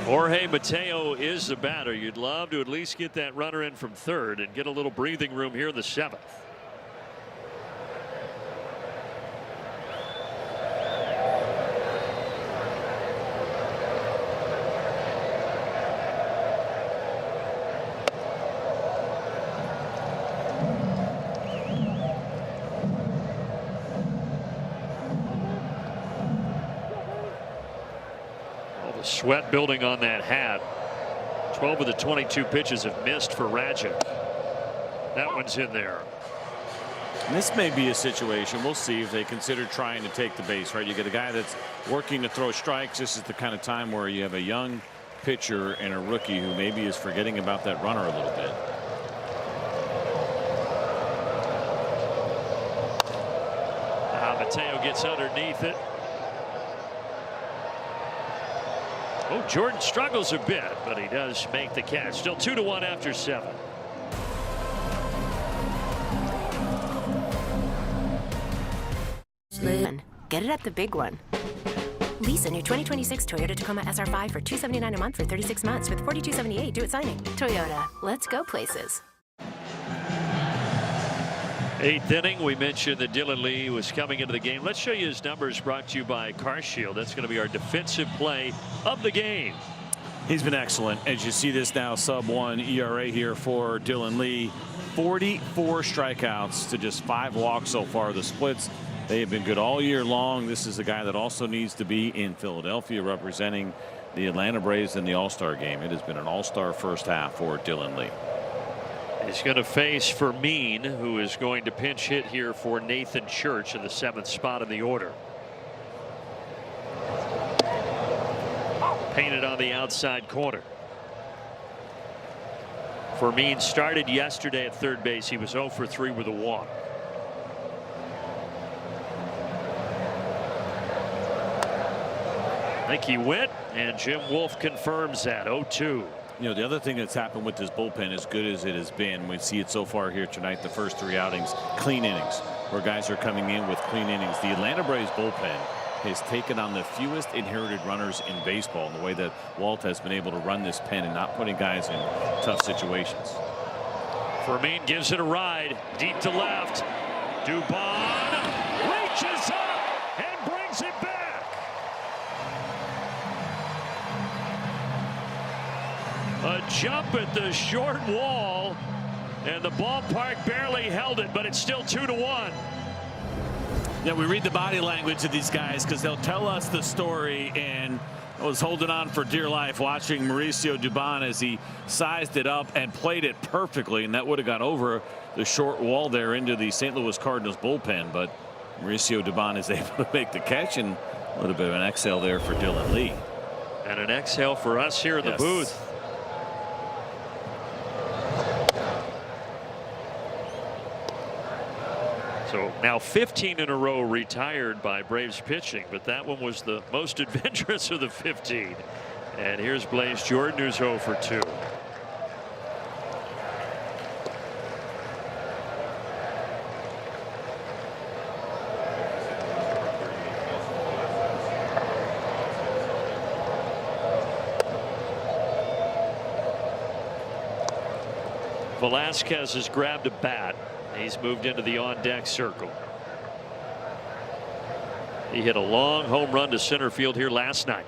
Jorge Mateo is the batter. You'd love to at least get that runner in from third and get a little breathing room here in the 7th. Sweat building on that hat. 12 of the 22 pitches have missed for Rajic. That one's in there. And this may be a situation. We'll see if they consider trying to take the base. Right, you get a guy that's working to throw strikes. This is the kind of time where you have a young pitcher and a rookie who maybe is forgetting about that runner a little bit. Mateo gets underneath it. Oh, Jordan struggles a bit, but he does make the catch. Still 2-1 after 7. Get it at the big one. Lease a new 2026 Toyota Tacoma SR5 for $279 a month for 36 months with $42.78 due at signing. Toyota, let's go places. 8th inning. We mentioned that Dylan Lee was coming into the game. Let's show you his numbers, brought to you by CarShield. That's going to be our defensive play of the game. He's been excellent. As you see this now, sub-1 ERA here for Dylan Lee. 44 strikeouts to just 5 walks so far. The splits, they have been good all year long. This is a guy that also needs to be in Philadelphia representing the Atlanta Braves in the All-Star game. It has been an all-star first half for Dylan Lee. He's going to face Fermin, who is going to pinch hit here for Nathan Church in the 7th spot in the order. Painted on the outside corner. Fermin started yesterday at third base. He was 0 for 3 with a walk. I think he went, and Jim Wolf confirms that. 0-2. You know, the other thing that's happened with this bullpen, as good as it has been, we see it so far here tonight, the first 3 outings, clean innings, where guys are coming in with clean innings. The Atlanta Braves bullpen has taken on the fewest inherited runners in baseball in the way that Walt has been able to run this pen and not putting guys in tough situations. Fermin gives it a ride deep to left. Dubon reaches up and brings it back. A jump at the short wall, and the ballpark barely held it, but it's still 2-1. Yeah, we read the body language of these guys because they'll tell us the story, and I was holding on for dear life watching Mauricio Dubon as he sized it up and played it perfectly, and that would have gone over the short wall there into the St. Louis Cardinals bullpen, but Mauricio Dubon is able to make the catch, and a little bit of an exhale there for Dylan Lee. And an exhale for us here in the booth. So now 15 in a row retired by Braves pitching, but that one was the most adventurous of the 15. And here's Blaze Jordan, who's 0 for 2. Velasquez has grabbed a bat. He's moved into the on-deck circle. He hit a long home run to center field here last night.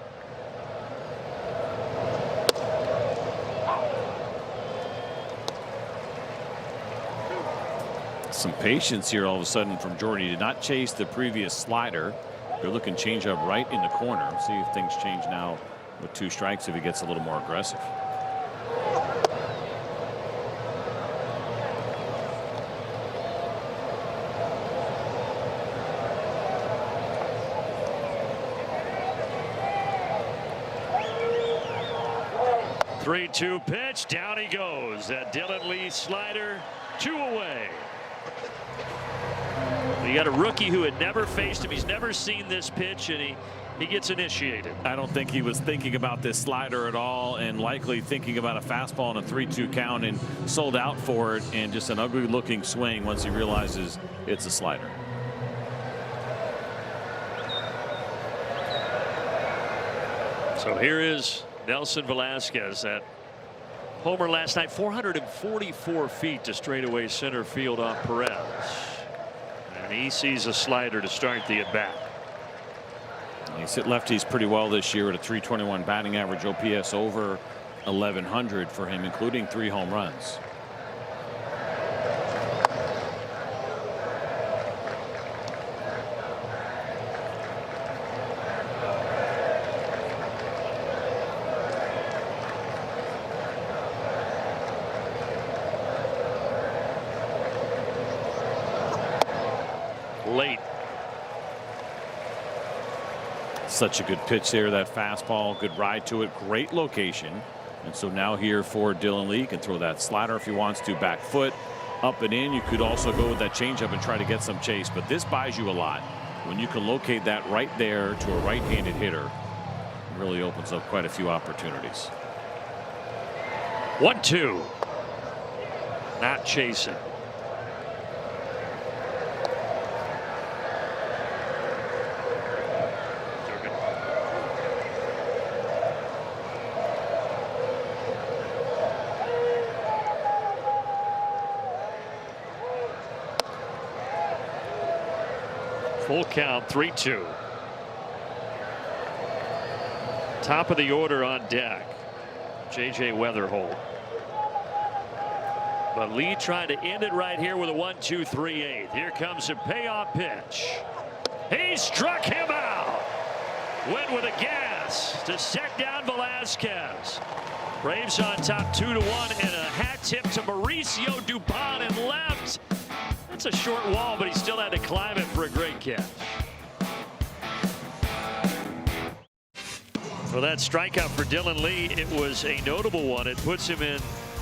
Some patience here all of a sudden from Jordan. He did not chase the previous slider. They're looking change up right in the corner. See if things change now with 2 strikes if he gets a little more aggressive. Three-two pitch, down he goes. That Dylan Lee slider, 2 away. You got a rookie who had never faced him. He's never seen this pitch, and he gets initiated. I don't think he was thinking about this slider at all, and likely thinking about a fastball and a 3-2 count, and sold out for it, and just an ugly looking swing once he realizes it's a slider. So here is Nelson Velasquez, that homer last night, 444 feet to straightaway center field off Perez. And he sees a slider to start the at-bat. He's hit lefties pretty well this year at a .321 batting average, OPS over 1100 for him, including 3 home runs. Late. Such a good pitch there, that fastball, good ride to it, great location. And so now here for Dylan Lee, can throw that slider if he wants to, back foot, up and in. You could also go with that changeup and try to get some chase, but this buys you a lot. When you can locate that right there to a right-handed hitter, it really opens up quite a few opportunities. 1-2. Not chasing. Full count, 3-2. Top of the order on deck, J.J. Weatherholt. But Lee trying to end it right here with a 1-2-3-8. Here comes a payoff pitch. He struck him out. Went with a gas to set down Velasquez. Braves on top 2-1, and a hat tip to Mauricio Dubon in left. It's a short wall, but he still had to climb it for a great catch. For that strikeout for Dylan Lee, it was a notable one. It puts him in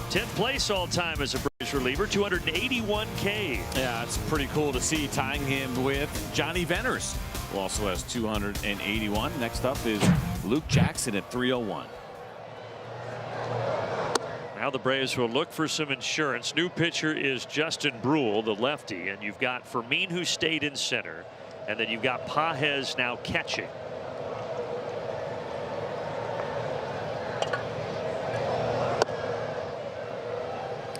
10th place all time as a Braves reliever, 281 Ks. Yeah, it's pretty cool to see, tying him with Johnny Venners, who also has 281. Next up is Luke Jackson at 301. Now the Braves will look for some insurance. New pitcher is Justin Brule, the lefty, and you've got Fermin, who stayed in center, and then you've got Pages now catching.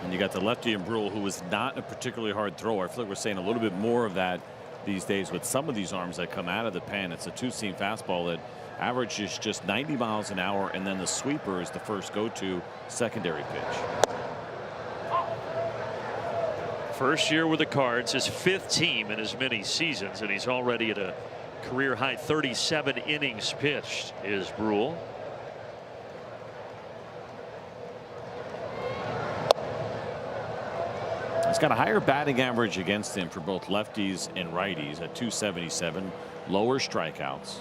And you got the lefty and Brule, who was not a particularly hard thrower. I feel like we're saying a little bit more of that these days with some of these arms that come out of the pen. It's a 2-seam fastball that averages just 90 miles an hour, and then the sweeper is the first go-to secondary pitch. First year with the Cards, his 5th team in as many seasons, and he's already at a career high 37 innings pitched is Brule. He's got a higher batting average against him for both lefties and righties at 277. Lower strikeouts,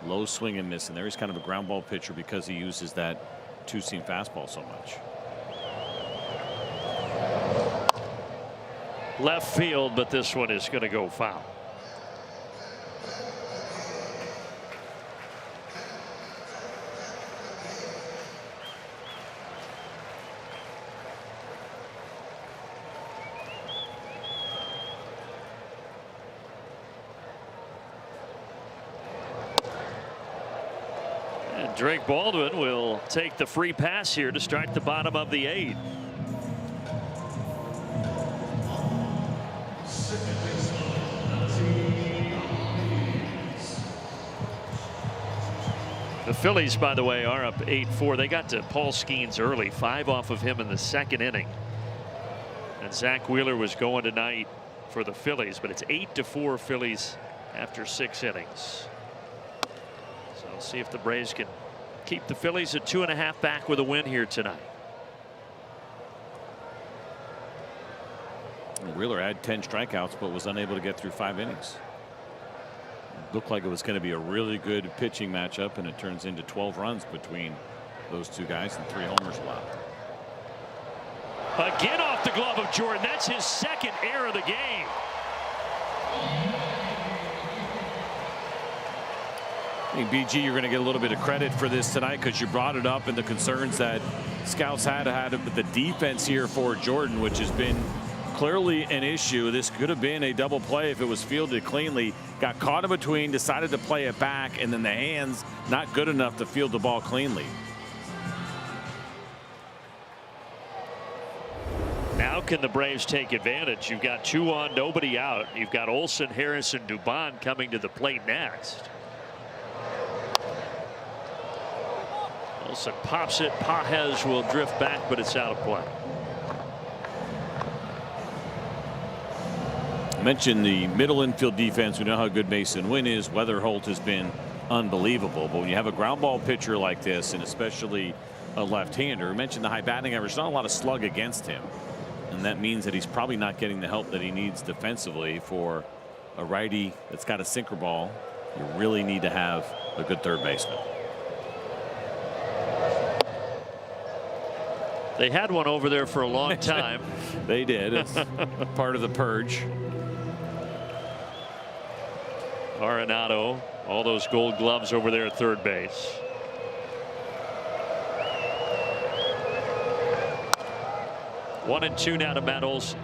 low swing and miss, and there he's kind of a ground ball pitcher because he uses that two-seam fastball so much. Left field, but this one is going to go foul. And Drake Baldwin will take the free pass here to start the bottom of the 8th. The Phillies, by the way, are up 8-4. They got to Paul Skeens early, 5 off of him in the 2nd inning. And Zach Wheeler was going tonight for the Phillies, but it's 8-4 Phillies after 6 innings. So I'll see if the Braves can keep the Phillies at 2.5 back with a win here tonight. Wheeler had 10 strikeouts, but was unable to get through 5 innings. Looked like it was going to be a really good pitching matchup, and it turns into 12 runs between those two guys and 3 homers allowed. Again off the glove of Jordan. That's his 2nd error of the game. I think, BG, you're going to get a little bit of credit for this tonight because you brought it up and the concerns that scouts had with the defense here for Jordan, which has been clearly an issue. This could have been a double play if it was fielded cleanly. Got caught in between, decided to play it back, and then the hands not good enough to field the ball cleanly. Now can the Braves take advantage? You've got 2 on, nobody out. You've got Olsen, Harris, and Dubon coming to the plate next. Olsen pops it. Pages will drift back, but it's out of play. Mentioned the middle infield defense. We know how good Mason Wynn is. Weatherholt has been unbelievable. But when you have a ground ball pitcher like this, and especially a left-hander, mentioned the high batting average, not a lot of slug against him. And that means that he's probably not getting the help that he needs defensively. For a righty that's got a sinker ball, you really need to have a good third baseman. They had one over there for a long time. They did. It's part of the purge. Arenado, all those gold gloves over there at third base. One and two now to Matt Olson.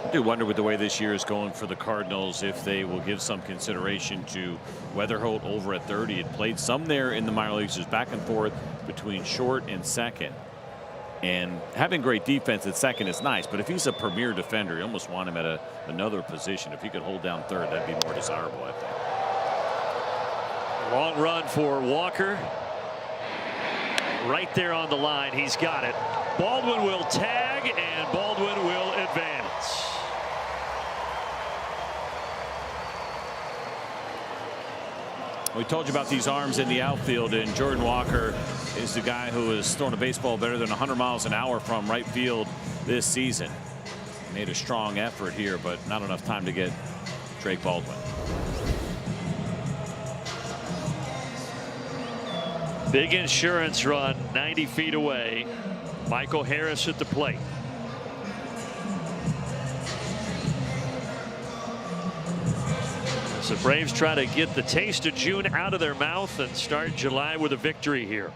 I do wonder with the way this year is going for the Cardinals if they will give some consideration to Weatherholt over at third. He had played some there in the minor leagues, just back and forth between short and second. And having great defense at second is nice, but if he's a premier defender, you almost want him at another position. If he could hold down third, that'd be more desirable, I think. Long run for Walker. Right there on the line. He's got it. Baldwin will tag, and Baldwin will advance. We told you about these arms in the outfield, and Jordan Walker is the guy who has thrown a baseball better than 100 miles an hour from right field this season. Made a strong effort here, but not enough time to get Drake Baldwin. Big insurance run 90 feet away. Michael Harris at the plate. So Braves try to get the taste of June out of their mouth and start July with a victory here.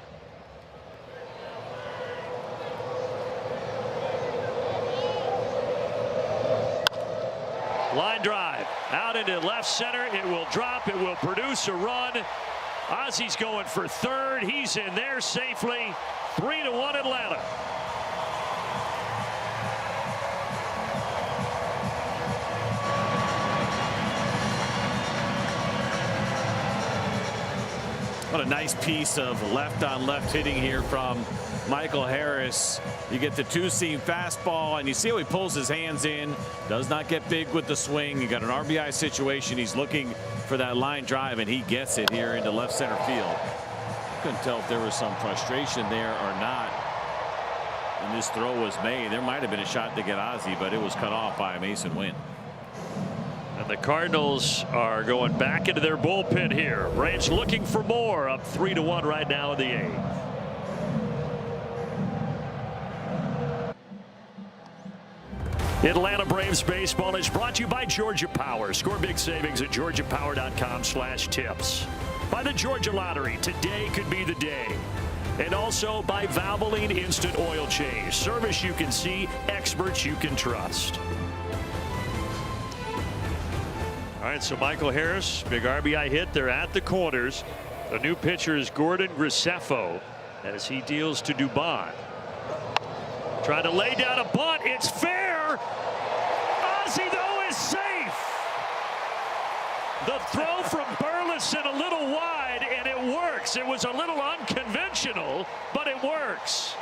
Line drive out into left center. It will drop. It will produce a run. Ozzy's going for third. He's in there safely. 3-1 Atlanta. What a nice piece of left-on-left hitting here from Michael Harris. You get the two-seam fastball, and you see how he pulls his hands in. Does not get big with the swing. You got an RBI situation. He's looking for that line drive, and he gets it here into left center field. Couldn't tell if there was some frustration there or not when this throw was made. There might have been a shot to get Ozzie, but it was cut off by Mason Wynn. And the Cardinals are going back into their bullpen here. Braves looking for more, up 3-1 right now in the 8th. Atlanta Braves baseball is brought to you by Georgia Power. Score big savings at georgiapower.com/tips. By the Georgia Lottery, today could be the day. And also by Valvoline Instant Oil Change. Service you can see, experts you can trust. All right, so Michael Harris, big RBI hit. They're at the corners. The new pitcher is Gordon Graceffo as he deals to Dubon. Trying to lay down a bunt. It's fair. Ozzie, though, is safe. The throw from Burleson a little wide, and it works. It was a little unconventional, but it works.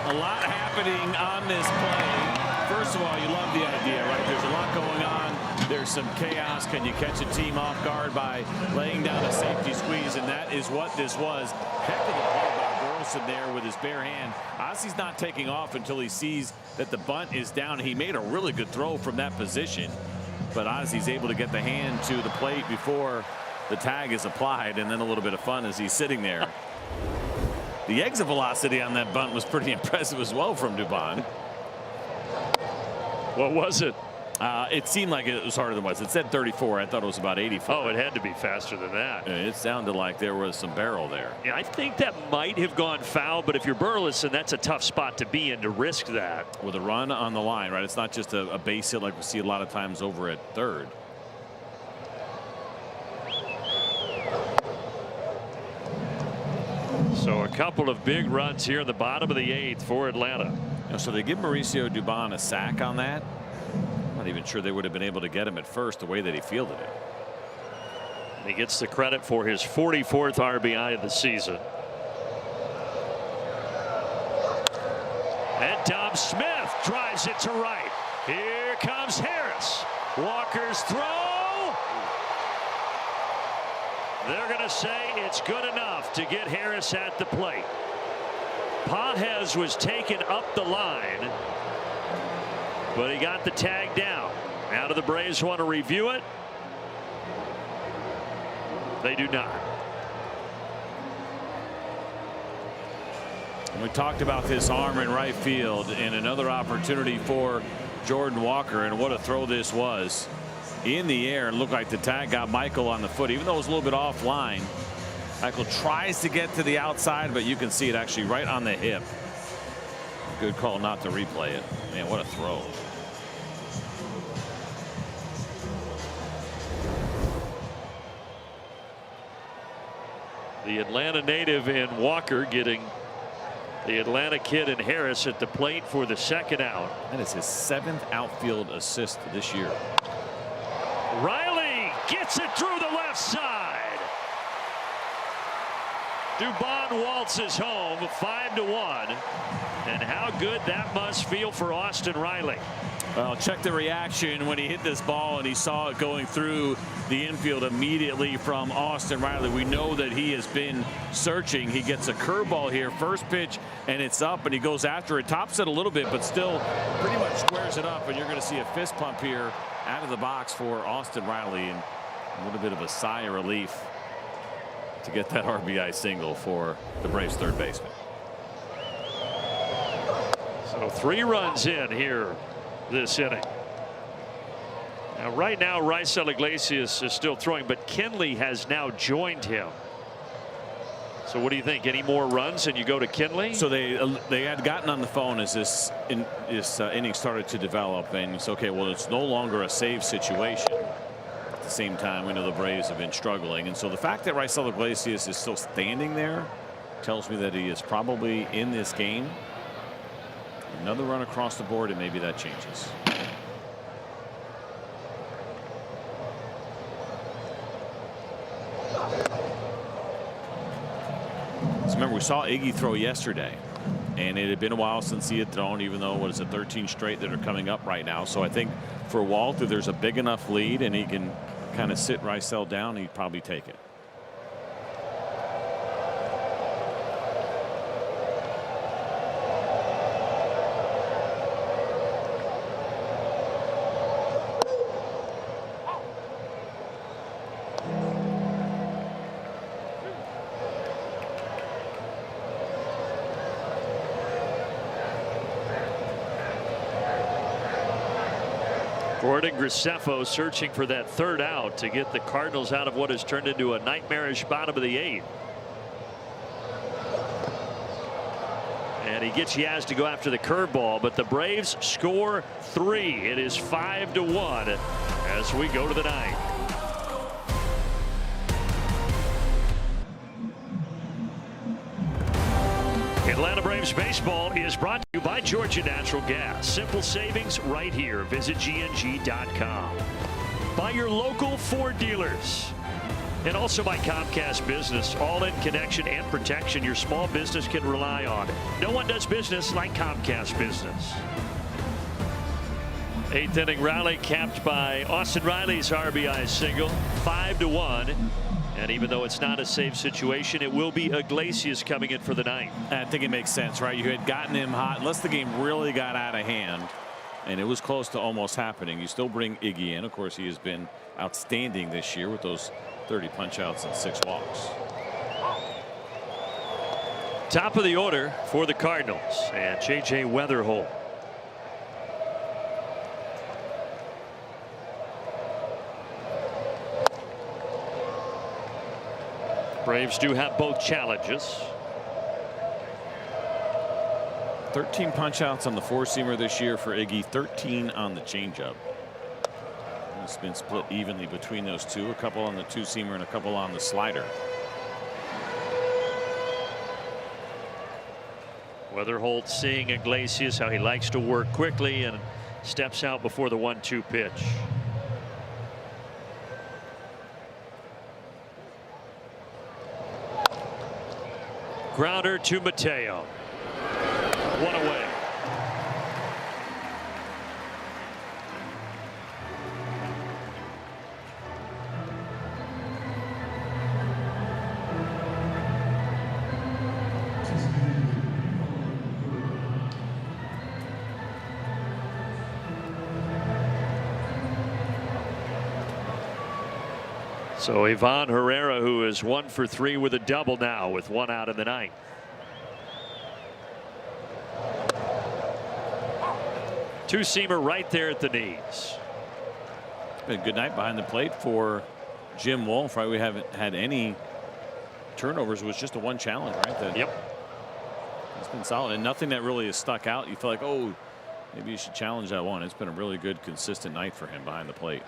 A lot happening on this play. First of all, you love the idea, right? There's a lot going on. There's some chaos. Can you catch a team off guard by laying down a safety squeeze? And that is what this was. Heck of a play by Burleson there with his bare hand. Ozzie's not taking off until he sees that the bunt is down. He made a really good throw from that position, but Ozzie's able to get the hand to the plate before the tag is applied, and then a little bit of fun as he's sitting there. The exit velocity on that bunt was pretty impressive as well from Dubon. What was it? It seemed like it was harder than it was. It said 34. I thought it was about 84. Oh, it had to be faster than that. It sounded like there was some barrel there. Yeah, I think that might have gone foul, but if you're Burleson, that's a tough spot to be in to risk that. With a run on the line, right? It's not just a base hit like we see a lot of times over at third. So a couple of big runs here in the bottom of the 8th for Atlanta. So they give Mauricio Dubon a sack on that. I'm not even sure they would have been able to get him at first the way that he fielded it. He gets the credit for his 44th RBI of the season. And Tom Smith drives it to right. Here comes Harris. Walker's throw. They're going to say it's good enough to get Harris at the plate. Pages was taken up the line, but he got the tag down. Now do the Braves want to review it? They do not. We talked about this arm in right field, and another opportunity for Jordan Walker, and what a throw this was. In the air, it looked like the tag got Michael on the foot, even though it was a little bit offline. Michael tries to get to the outside, but you can see it actually right on the hip. Good call not to replay it. Man, what a throw. The Atlanta native in Walker getting the Atlanta kid in Harris at the plate for the second out. That is his 7th outfield assist this year. Riley gets it through the left side. Dubon waltzes home 5-1. And how good that must feel for Austin Riley. Well, check the reaction when he hit this ball and he saw it going through the infield immediately from Austin Riley. We know that he has been searching. He gets a curveball here, first pitch, and it's up, and he goes after it, tops it a little bit, but still pretty much squares it up, and you're going to see a fist pump here out of the box for Austin Riley, and a little bit of a sigh of relief to get that RBI single for the Braves third baseman. So 3 runs in here this inning. Now right now Raisel Iglesias is still throwing, but Kinley has now joined him. So what do you think? Any more runs and you go to Kinley? So they had gotten on the phone as this inning started to develop, and it's okay, well, it's no longer a save situation. At the same time, we know the Braves have been struggling, and so the fact that Raisel Iglesias is still standing there tells me that he is probably in this game. Another run across the board, and maybe that changes. remember, we saw Iggy throw yesterday, and it had been a while since he had thrown, even though, what is it, 13 straight that are coming up right now. So I think for Walter, there's a big enough lead, and he can kind of sit Rysel down. He'd probably take it. Gordon Graceffo searching for that third out to get the Cardinals out of what has turned into a nightmarish bottom of the 8th. And he gets Yaz to go after the curveball, but the Braves score 3. It is 5-1 as we go to the 9th. Atlanta Braves baseball is brought to you by Georgia Natural Gas. Simple savings right here. Visit GNG.com. By your local Ford dealers. And also by Comcast Business. All-in connection and protection your small business can rely on. No one does business like Comcast Business. 8th inning rally capped by Austin Riley's RBI single. 5-1. And even though it's not a safe situation, it will be Iglesias coming in for the 9th. I think it makes sense, right? You had gotten him hot, unless the game really got out of hand, and it was close to almost happening. You still bring Iggy in. Of course, he has been outstanding this year with those 30 punch-outs and 6 walks. Top of the order for the Cardinals, and J.J. Weatherholt. Braves do have both challenges. 13 punch outs on the 4-seamer this year for Iggy, 13 on the changeup. It's been split evenly between those two, a couple on the 2-seamer and a couple on the slider. Weatherholt seeing Iglesias, how he likes to work quickly and steps out before the 1-2 pitch. Grounder to Mateo. 1 away. So Ivan Herrera, who is 1 for 3 with a double now with 1 out in the 9th. Two-seamer right there at the knees. Been a good night behind the plate for Jim Wolf, right? We haven't had any turnovers. It was just a 1 challenge, right? Yep. It's been solid and nothing that really has stuck out. You feel like, oh, maybe you should challenge that one. It's been a really good, consistent night for him behind the plate.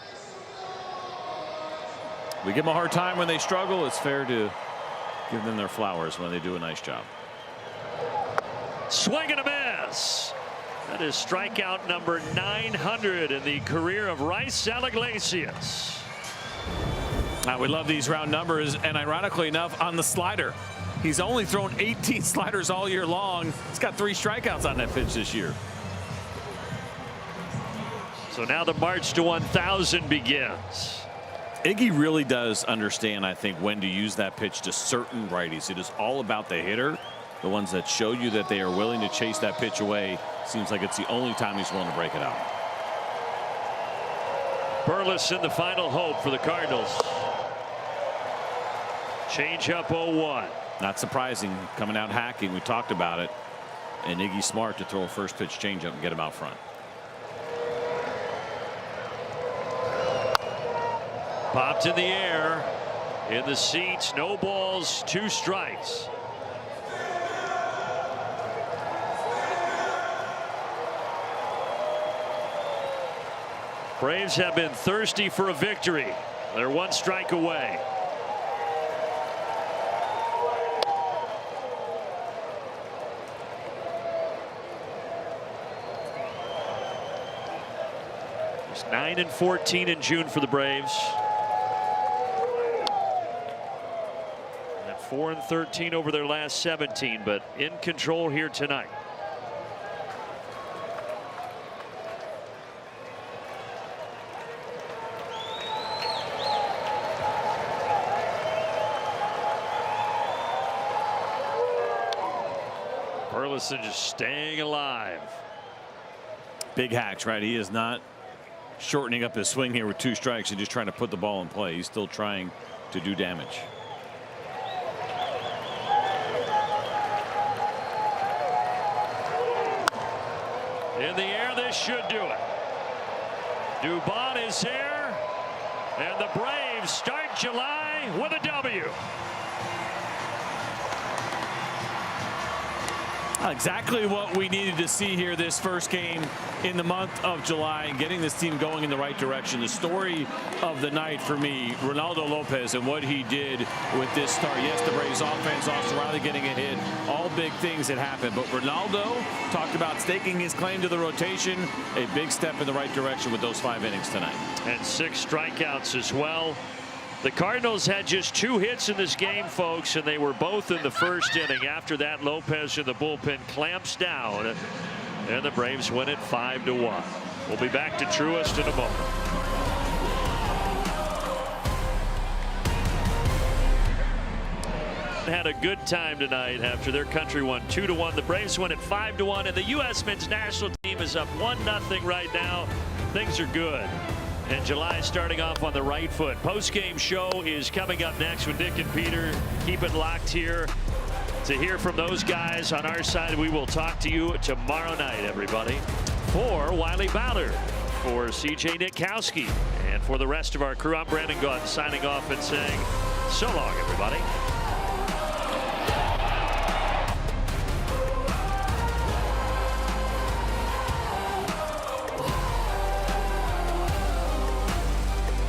We give them a hard time when they struggle. It's fair to give them their flowers when they do a nice job. Swing and a miss. That is strikeout number 900 in the career of Rysel Iglesias. We love these round numbers, and ironically enough, on the slider. He's only thrown 18 sliders all year long. He's got 3 strikeouts on that pitch this year. So now the march to 1,000 begins. Iggy really does understand, I think, when to use that pitch to certain righties. It is all about the hitter, the ones that show you that they are willing to chase that pitch away. Seems like it's the only time he's willing to break it out. Burles in the final hope for the Cardinals. Change up 0-1. Not surprising, coming out hacking. We talked about it. And Iggy smart to throw a first pitch changeup and get him out front. Popped in the air, in the seats, no balls, 2 strikes. Braves have been thirsty for a victory. They're 1 strike away. It's 9-14 in June for the Braves. 4-13 over their last 17, but in control here tonight. Burleson just staying alive. Big hacks, right? He is not shortening up his swing here with 2 strikes and just trying to put the ball in play. He's still trying to do damage. In the air, this should do it. Dubon is here, and the Braves start July with a W. Exactly what we needed to see here this first game in the month of July, and getting this team going in the right direction. The story of the night for me, Ronaldo Lopez and what he did with this start. Yes, the Braves offense, Austin Riley getting a hit, all big things that happened. But Ronaldo talked about staking his claim to the rotation, a big step in the right direction with those 5 innings tonight. And 6 strikeouts as well. The Cardinals had just 2 hits in this game, folks, and they were both in the first inning. After that, Lopez in the bullpen clamps down, and the Braves win it 5-1. We'll be back to Truist in a moment. Had a good time tonight after their country won 2-1. The Braves win it 5-1, and the U.S. men's national team is up 1-0 right now. Things are good. And July starting off on the right foot. Post-game show is coming up next with Nick and Peter. Keep it locked here to hear from those guys. On our side, we will talk to you tomorrow night, everybody. For Wiley Ballard, for CJ Nitkowski, and for the rest of our crew, I'm Brandon Gaunt signing off and saying so long, everybody.